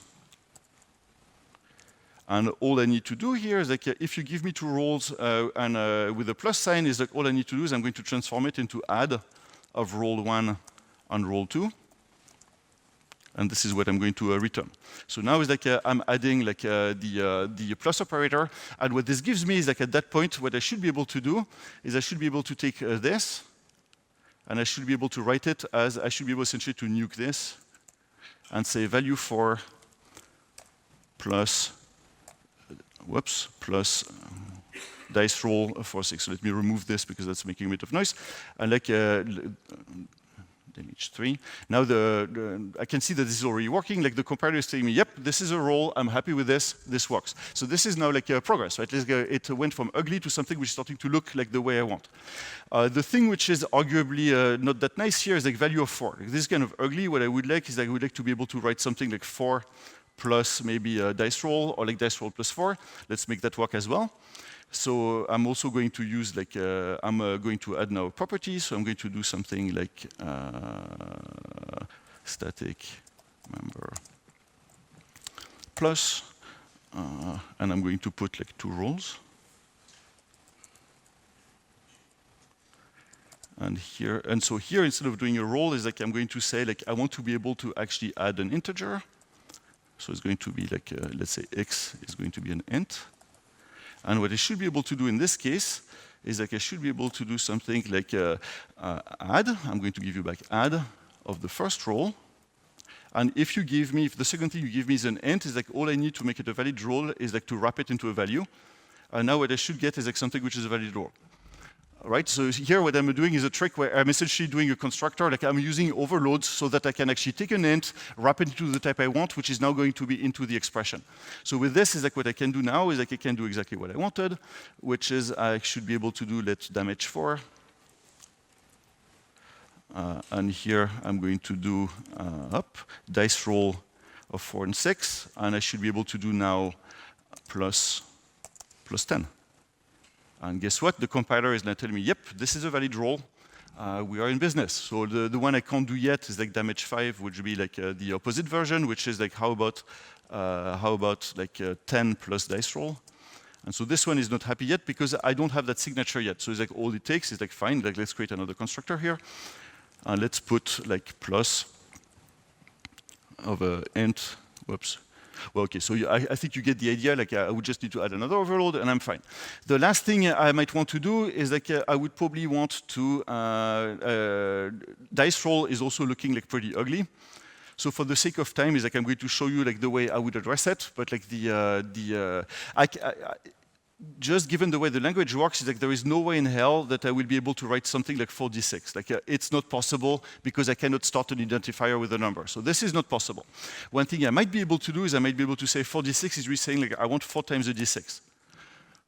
And all I need to do here is like, if you give me 2 roles and with a plus sign, is like all I need to do is I'm going to transform it into add of role 1 and role 2. And this is what I'm going to return. So now it's like I'm adding like the plus operator, and what this gives me is like at that point, what I should be able to do is I should be able to take this, and I should be able to write it as I should be able essentially to nuke this, and say value 4 plus plus dice roll for 6. So let me remove this because that's making a bit of noise, and like. Damage 3. Now I can see that this is already working. Like the comparator is telling me, yep, this is a role. I'm happy with this. This works. So this is now like progress, right? It went from ugly to something which is starting to look like the way I want. The thing which is arguably not that nice here is like value of 4. Like this is kind of ugly. What I would like is I would like to be able to write something like 4 plus maybe a dice roll, or like dice roll plus 4. Let's make that work as well. So I'm also going to use like, I'm going to add now properties. So I'm going to do something like static member plus, and I'm going to put like 2 roles. And here, and so here, instead of doing a role, is like I'm going to say like I want to be able to actually add an integer. So it's going to be like, let's say x is going to be an int. And what I should be able to do in this case is like I should be able to do something like add. I'm going to give you back add of the first role. And if you give me, if the second thing you give me is an int, is like all I need to make it a valid role is like to wrap it into a value. And now what I should get is like something which is a valid role. Right, so here what I'm doing is a trick where I'm essentially doing a constructor, like I'm using overloads so that I can actually take an int, wrap it into the type I want, which is now going to be into the expression. So with this is like what I can do now is like I can do exactly what I wanted, which is I should be able to do let damage 4. And here I'm going to do up dice roll of 4 and 6, and I should be able to do now plus 10. And guess what? The compiler is now telling me, yep, this is a valid role. We are in business. So the one I can't do yet is like damage 5, which would be like the opposite version, which is like how about like 10 plus dice roll. And so this one is not happy yet because I don't have that signature yet. So it's like all it takes is like fine, like let's create another constructor here. And let's put like plus of a int, whoops, Well, okay, so I think you get the idea. Like I would just need to add another overload, and I'm fine. The last thing I might want to do is like I would probably want to dice roll is also looking like pretty ugly. So for the sake of time, is like I'm going to show you like the way I would address it. But like just given the way the language works, is like there is no way in hell that I will be able to write something like 4d6. Like it's not possible because I cannot start an identifier with a number. So this is not possible. One thing I might be able to do is I might be able to say 4d6 is really saying like I want 4 times a d6.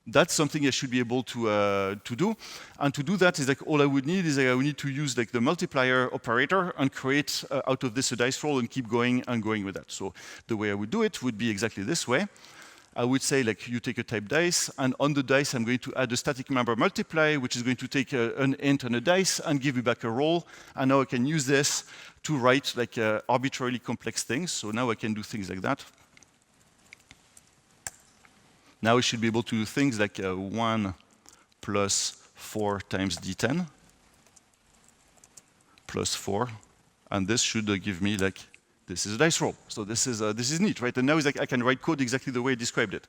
That's something I should be able to do. And to do that is like all I would need is I would need to use like the multiplier operator and create out of this a dice roll and keep going and going with that. So the way I would do it would be exactly this way. I would say like you take a type dice, and on the dice I'm going to add a static member multiply, which is going to take an int and a dice and give you back a roll. And now I can use this to write like arbitrarily complex things. So now I can do things like that. Now I should be able to do things like 1 plus 4 times d10 plus 4, and this should give me like this is a dice roll. So this is neat, right? And now it's like I can write code exactly the way I described it.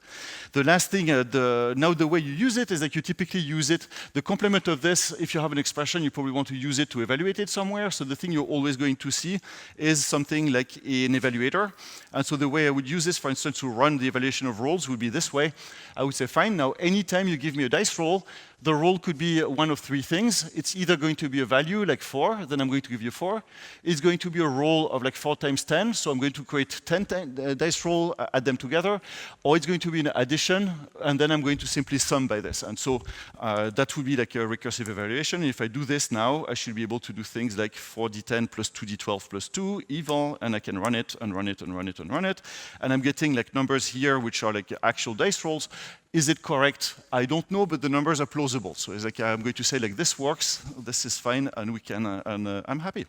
The last thing, now the way you use it is that you typically use it. The complement of this, if you have an expression, you probably want to use it to evaluate it somewhere. So the thing you're always going to see is something like an evaluator. And so the way I would use this, for instance, to run the evaluation of rolls would be this way. I would say, fine, now anytime you give me a dice roll, the roll could be one of 3 things. It's either going to be a value like 4, then I'm going to give you 4. It's going to be a roll of like 4 times 10, so I'm going to create 10 dice roll, add them together. Or it's going to be an addition, and then I'm going to simply sum by this. And so that would be like a recursive evaluation. If I do this now, I should be able to do things like 4d10 plus 2d12 plus 2, eval, and I can run it and run it and run it and run it. And I'm getting like numbers here, which are like actual dice rolls. Is it correct? I don't know, but the numbers are plausible. So it's like I'm going to say like this works, this is fine, and we can, I'm happy.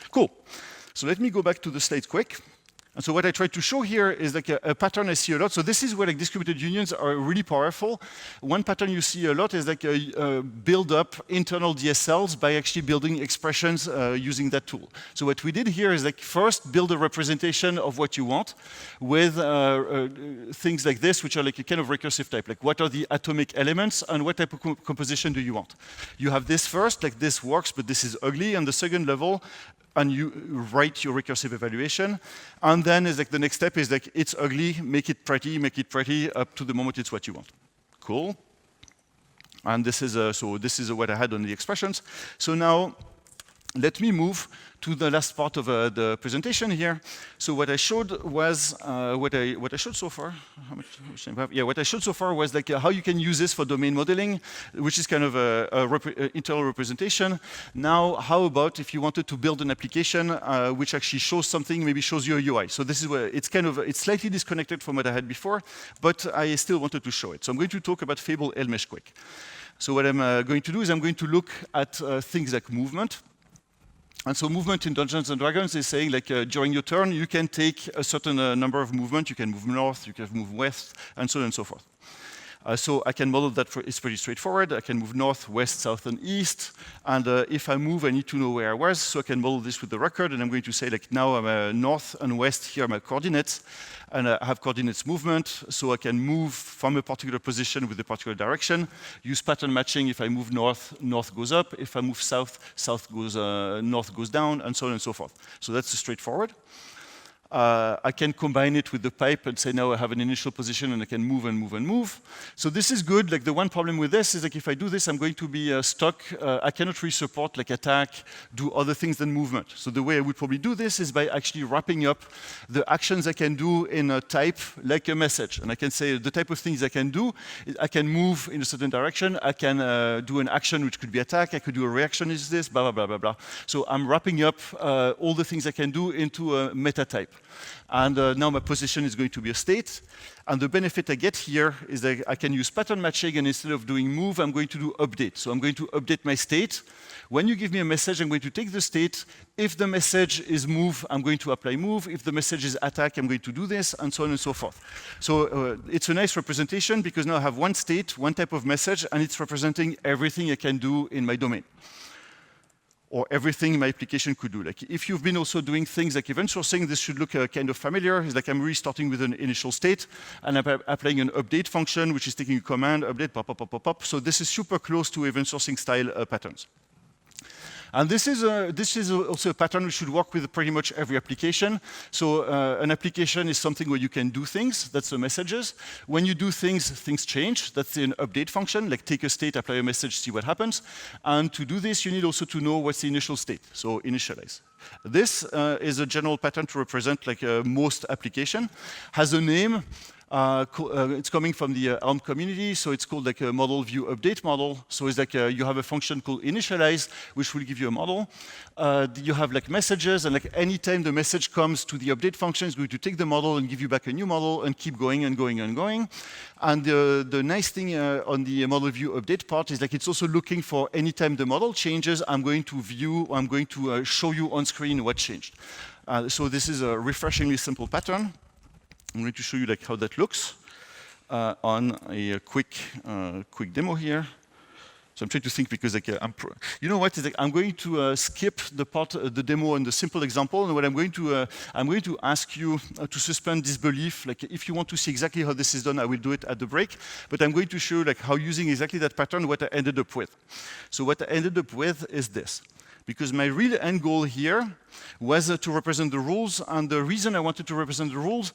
Cool. So let me go back to the slide quick. And so what I try to show here is like a pattern I see a lot. So this is where like distributed unions are really powerful. One pattern you see a lot is like build up internal DSLs by actually building expressions using that tool. So what we did here is like first build a representation of what you want with things like this, which are like a kind of recursive type. Like what are the atomic elements and what type of composition do you want? You have this first, like this works, but this is ugly. And the second level, and you write your recursive evaluation. And then is like the next step is like it's ugly, make it pretty up to the moment it's what you want. Cool. And this is what I had on the expressions. So now let me move to the last part of the presentation here. So what I showed was what I showed so far. How much time do I have? Yeah, what I showed so far was like how you can use this for domain modeling, which is kind of a internal representation. Now, how about if you wanted to build an application which actually shows something, maybe shows you a UI. So this is where it's slightly disconnected from what I had before, but I still wanted to show it. So I'm going to talk about Fable Elmesh quick. So what I'm going to do is I'm going to look at things like movement. And so movement in Dungeons & Dragons is saying like during your turn, you can take a certain number of movement. You can move north, you can move west, and so on and so forth. So I can model that, it's pretty straightforward. I can move north, west, south, and east. And if I move, I need to know where I was. So I can model this with the record. And I'm going to say, like, now I'm north and west. Here are my coordinates. And I have coordinates movement. So I can move from a particular position with a particular direction. Use pattern matching. If I move north, north goes up. If I move south, south goes, north goes down, and so on and so forth. So that's straightforward. I can combine it with the pipe and say now I have an initial position and I can move and move and move. So this is good. Like the one problem with this is like if I do this, I'm going to be stuck. I cannot really support like attack, do other things than movement. So the way I would probably do this is by actually wrapping up the actions I can do in a type like a message. And I can say the type of things I can do. I can move in a certain direction. I can do an action which could be attack. I could do a reaction is this, blah, blah, blah, blah, blah. So I'm wrapping up all the things I can do into a meta type. And now my position is going to be a state. And the benefit I get here is that I can use pattern matching, and instead of doing move, I'm going to do update. So I'm going to update my state. When you give me a message, I'm going to take the state. If the message is move, I'm going to apply move. If the message is attack, I'm going to do this, and so on and so forth. So it's a nice representation because now I have one state, one type of message, and it's representing everything I can do in my domain. or everything my application could do. Like if you've been also doing things like event sourcing, this should look kind of familiar. It's like I'm really starting with an initial state, and I'm applying an update function, which is taking a command, update, pop, pop, pop, pop, pop. So this is super close to event sourcing style patterns. And this is also a pattern which should work with pretty much every application. So an application is something where you can do things. That's the messages. When you do things, things change. That's an update function, like take a state, apply a message, see what happens. And to do this, you need also to know what's the initial state, so initialize. This is a general pattern to represent like most application. Has a name. It's coming from the Elm community, so it's called like a model view update model. So it's like you have a function called initialize, which will give you a model. You have like messages, and like anytime the message comes to the update function, it's going to take the model and give you back a new model and keep going and going and going. And the nice thing on the model view update part is like it's also looking for anytime the model changes, I'm going to show you on screen what changed. So this is a refreshingly simple pattern. I'm going to show you like how that looks on a quick demo here. So I'm trying to think because like you know what? It's like I'm going to skip the demo and the simple example, and what I'm going to ask you to suspend disbelief. Like if you want to see exactly how this is done, I will do it at the break. But I'm going to show you like how using exactly that pattern, what I ended up with. So what I ended up with is this. Because my real end goal here was to represent the rules, and the reason I wanted to represent the rules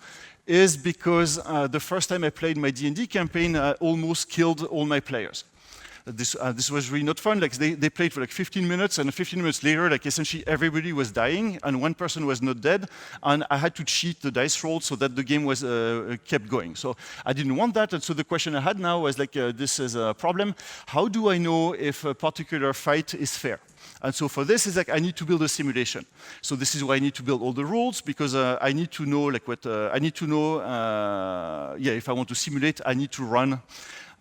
is because the first time I played my D&D campaign, I almost killed all my players. This was really not fun. Like they played for like 15 minutes, and 15 minutes later, like essentially everybody was dying, and one person was not dead, and I had to cheat the dice roll so that the game was kept going. So I didn't want that, and so the question I had now was like, this is a problem. How do I know if a particular fight is fair? And so for this, is like I need to build a simulation. So this is why I need to build all the rules, because I need to know like what I need to know. Yeah, if I want to simulate, I need to run.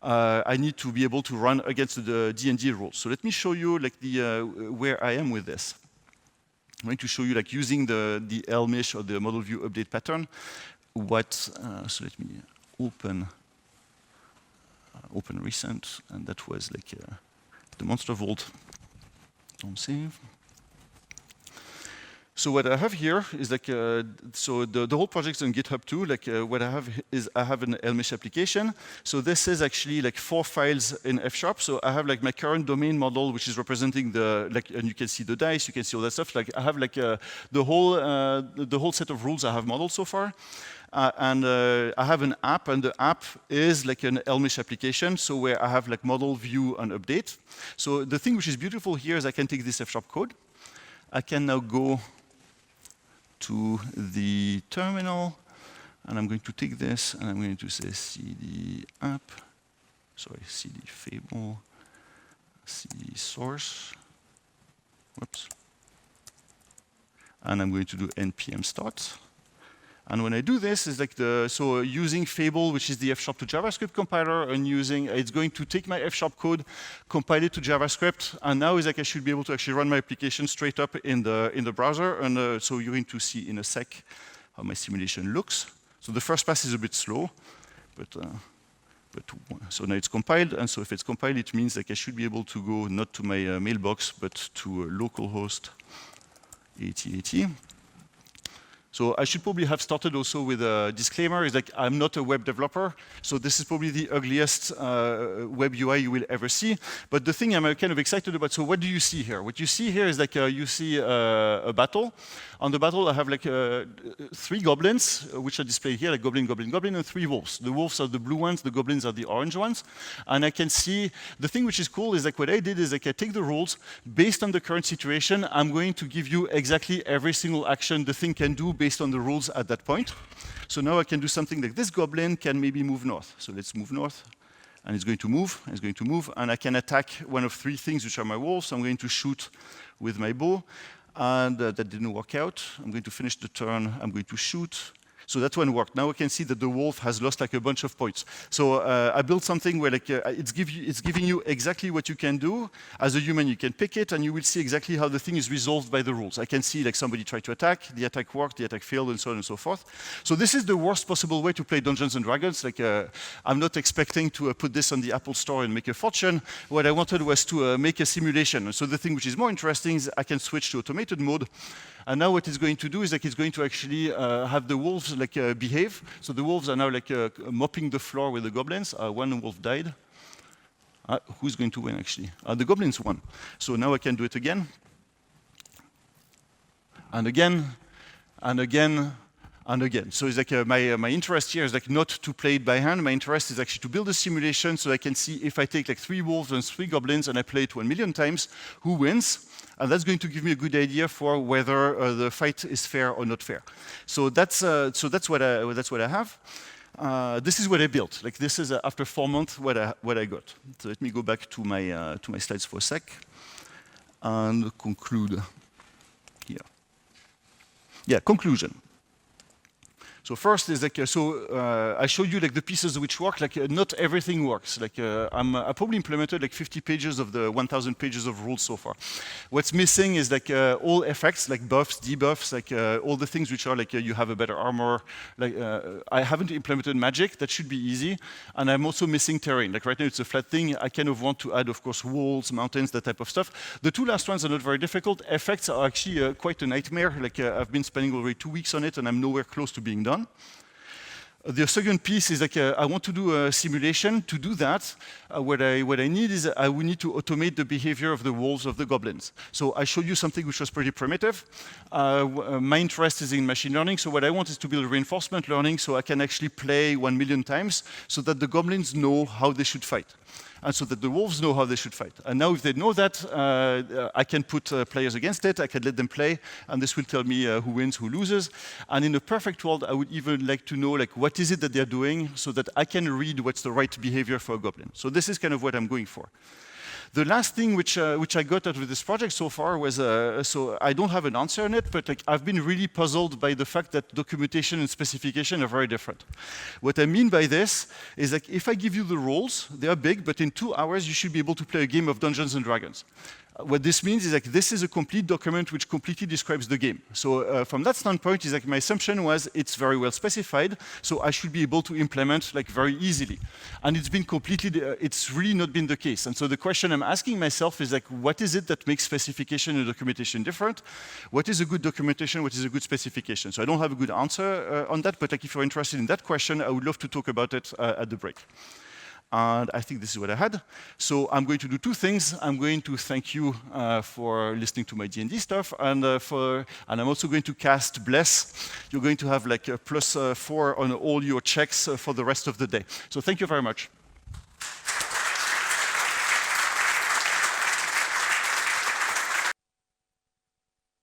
I need to be able to run against the D&D rules. So let me show you like the where I am with this. I'm going to show you like using the Elmish or the model view update pattern. So let me open recent, and that was like the monster vault. Don't save. So what I have here is like, so the whole project's on GitHub too. Like what I have is I have an Elmish application. So this is actually like 4 files in F#. So I have like my current domain model, which is representing the, like, and you can see the dice, you can see all that stuff. Like I have like the whole set of rules I have modeled so far. And I have an app, and the app is like an Elmish application, so where I have like model, view, and update. So the thing which is beautiful here is I can take this F# code. I can now go to the terminal, and I'm going to take this, and I'm going to say cd app, sorry, cd fable, cd source, whoops, and I'm going to do npm start. And when I do this, it's like so using Fable, which is the F# to JavaScript compiler, and it's going to take my F# code, compile it to JavaScript, and now it's like I should be able to actually run my application straight up in the browser. And so you're going to see in a sec how my simulation looks. So the first pass is a bit slow, but so now it's compiled, and so if it's compiled, it means like I should be able to go not to my mailbox, but to localhost 8080. So I should probably have started also with a disclaimer, is like I'm not a web developer, so this is probably the ugliest web UI you will ever see. But the thing I'm kind of excited about, so what do you see here? What you see here is like you see a battle. On the battle I have like 3 goblins, which are displayed here, like goblin, goblin, goblin, and 3 wolves. The wolves are the blue ones, the goblins are the orange ones. And I can see, the thing which is cool is like what I did is like I take the rules, based on the current situation, I'm going to give you exactly every single action the thing can do based on the rules at that point. So now I can do something like this goblin can maybe move north. So let's move north. And it's going to move, and I can attack one of 3 things which are my wolves. So I'm going to shoot with my bow, and that didn't work out. I'm going to finish the turn, I'm going to shoot, So that one worked. Now I can see that the wolf has lost like a bunch of points. So I built something where like it's giving you exactly what you can do. As a human, you can pick it, and you will see exactly how the thing is resolved by the rules. I can see like somebody tried to attack, the attack worked, the attack failed, and so on and so forth. So this is the worst possible way to play Dungeons and Dragons. Like I'm not expecting to put this on the Apple Store and make a fortune. What I wanted was to make a simulation. So the thing which is more interesting is I can switch to automated mode. And now what it's going to do is like it's going to actually have the wolves like behave. So the wolves are now like mopping the floor with the goblins. One wolf died. Who's going to win actually? The goblins won. So now I can do it again. And again, and again, and again. So it's like my interest here is like not to play it by hand. My interest is actually to build a simulation so I can see if I take like 3 wolves and 3 goblins and I play it 1 million times, who wins? And that's going to give me a good idea for whether the fight is fair or not fair. So that's what I have. This is what I built. Like this is after 4 months what I got. So let me go back to my slides for a sec and conclude here. Yeah, conclusion. So first is like, I showed you like the pieces which work, like not everything works. Like I probably implemented like 50 pages of the 1,000 pages of rules so far. What's missing is like all effects, like buffs, debuffs, like all the things which are like you have a better armor. Like I haven't implemented magic, that should be easy. And I'm also missing terrain. Like right now it's a flat thing. I kind of want to add, of course, walls, mountains, that type of stuff. The 2 last ones are not very difficult. Effects are actually quite a nightmare. Like I've been spending already 2 weeks on it and I'm nowhere close to being done. The second piece is like I want to do a simulation. To do that, what I need is I will need to automate the behavior of the wolves, of the goblins. So I showed you something which was pretty primitive. My interest is in machine learning, so what I want is to build reinforcement learning so I can actually play 1 million times so that the goblins know how they should fight. And so that the wolves know how they should fight. And now if they know that, I can put players against it, I can let them play, and this will tell me who wins, who loses. And in a perfect world, I would even like to know like what is it that they're doing so that I can read what's the right behavior for a goblin. So this is kind of what I'm going for. The last thing which I got out of this project so far was, so I don't have an answer on it, but like I've been really puzzled by the fact that documentation and specification are very different. What I mean by this is like if I give you the rules, they are big, but in 2 hours you should be able to play a game of Dungeons and Dragons. What this means is like this is a complete document which completely describes the game. So from that standpoint, is like my assumption was it's very well specified, so I should be able to implement like very easily. And it's been completely, it's really not been the case. And so the question I'm asking myself is like, what is it that makes specification and documentation different? What is a good documentation? What is a good specification? So I don't have a good answer on that, but like if you're interested in that question, I would love to talk about it at the break. And I think this is what I had. So I'm going to do 2 things. I'm going to thank you for listening to my D&D stuff, and I'm also going to cast Bless. You're going to have like a +4 on all your checks for the rest of the day. So thank you very much.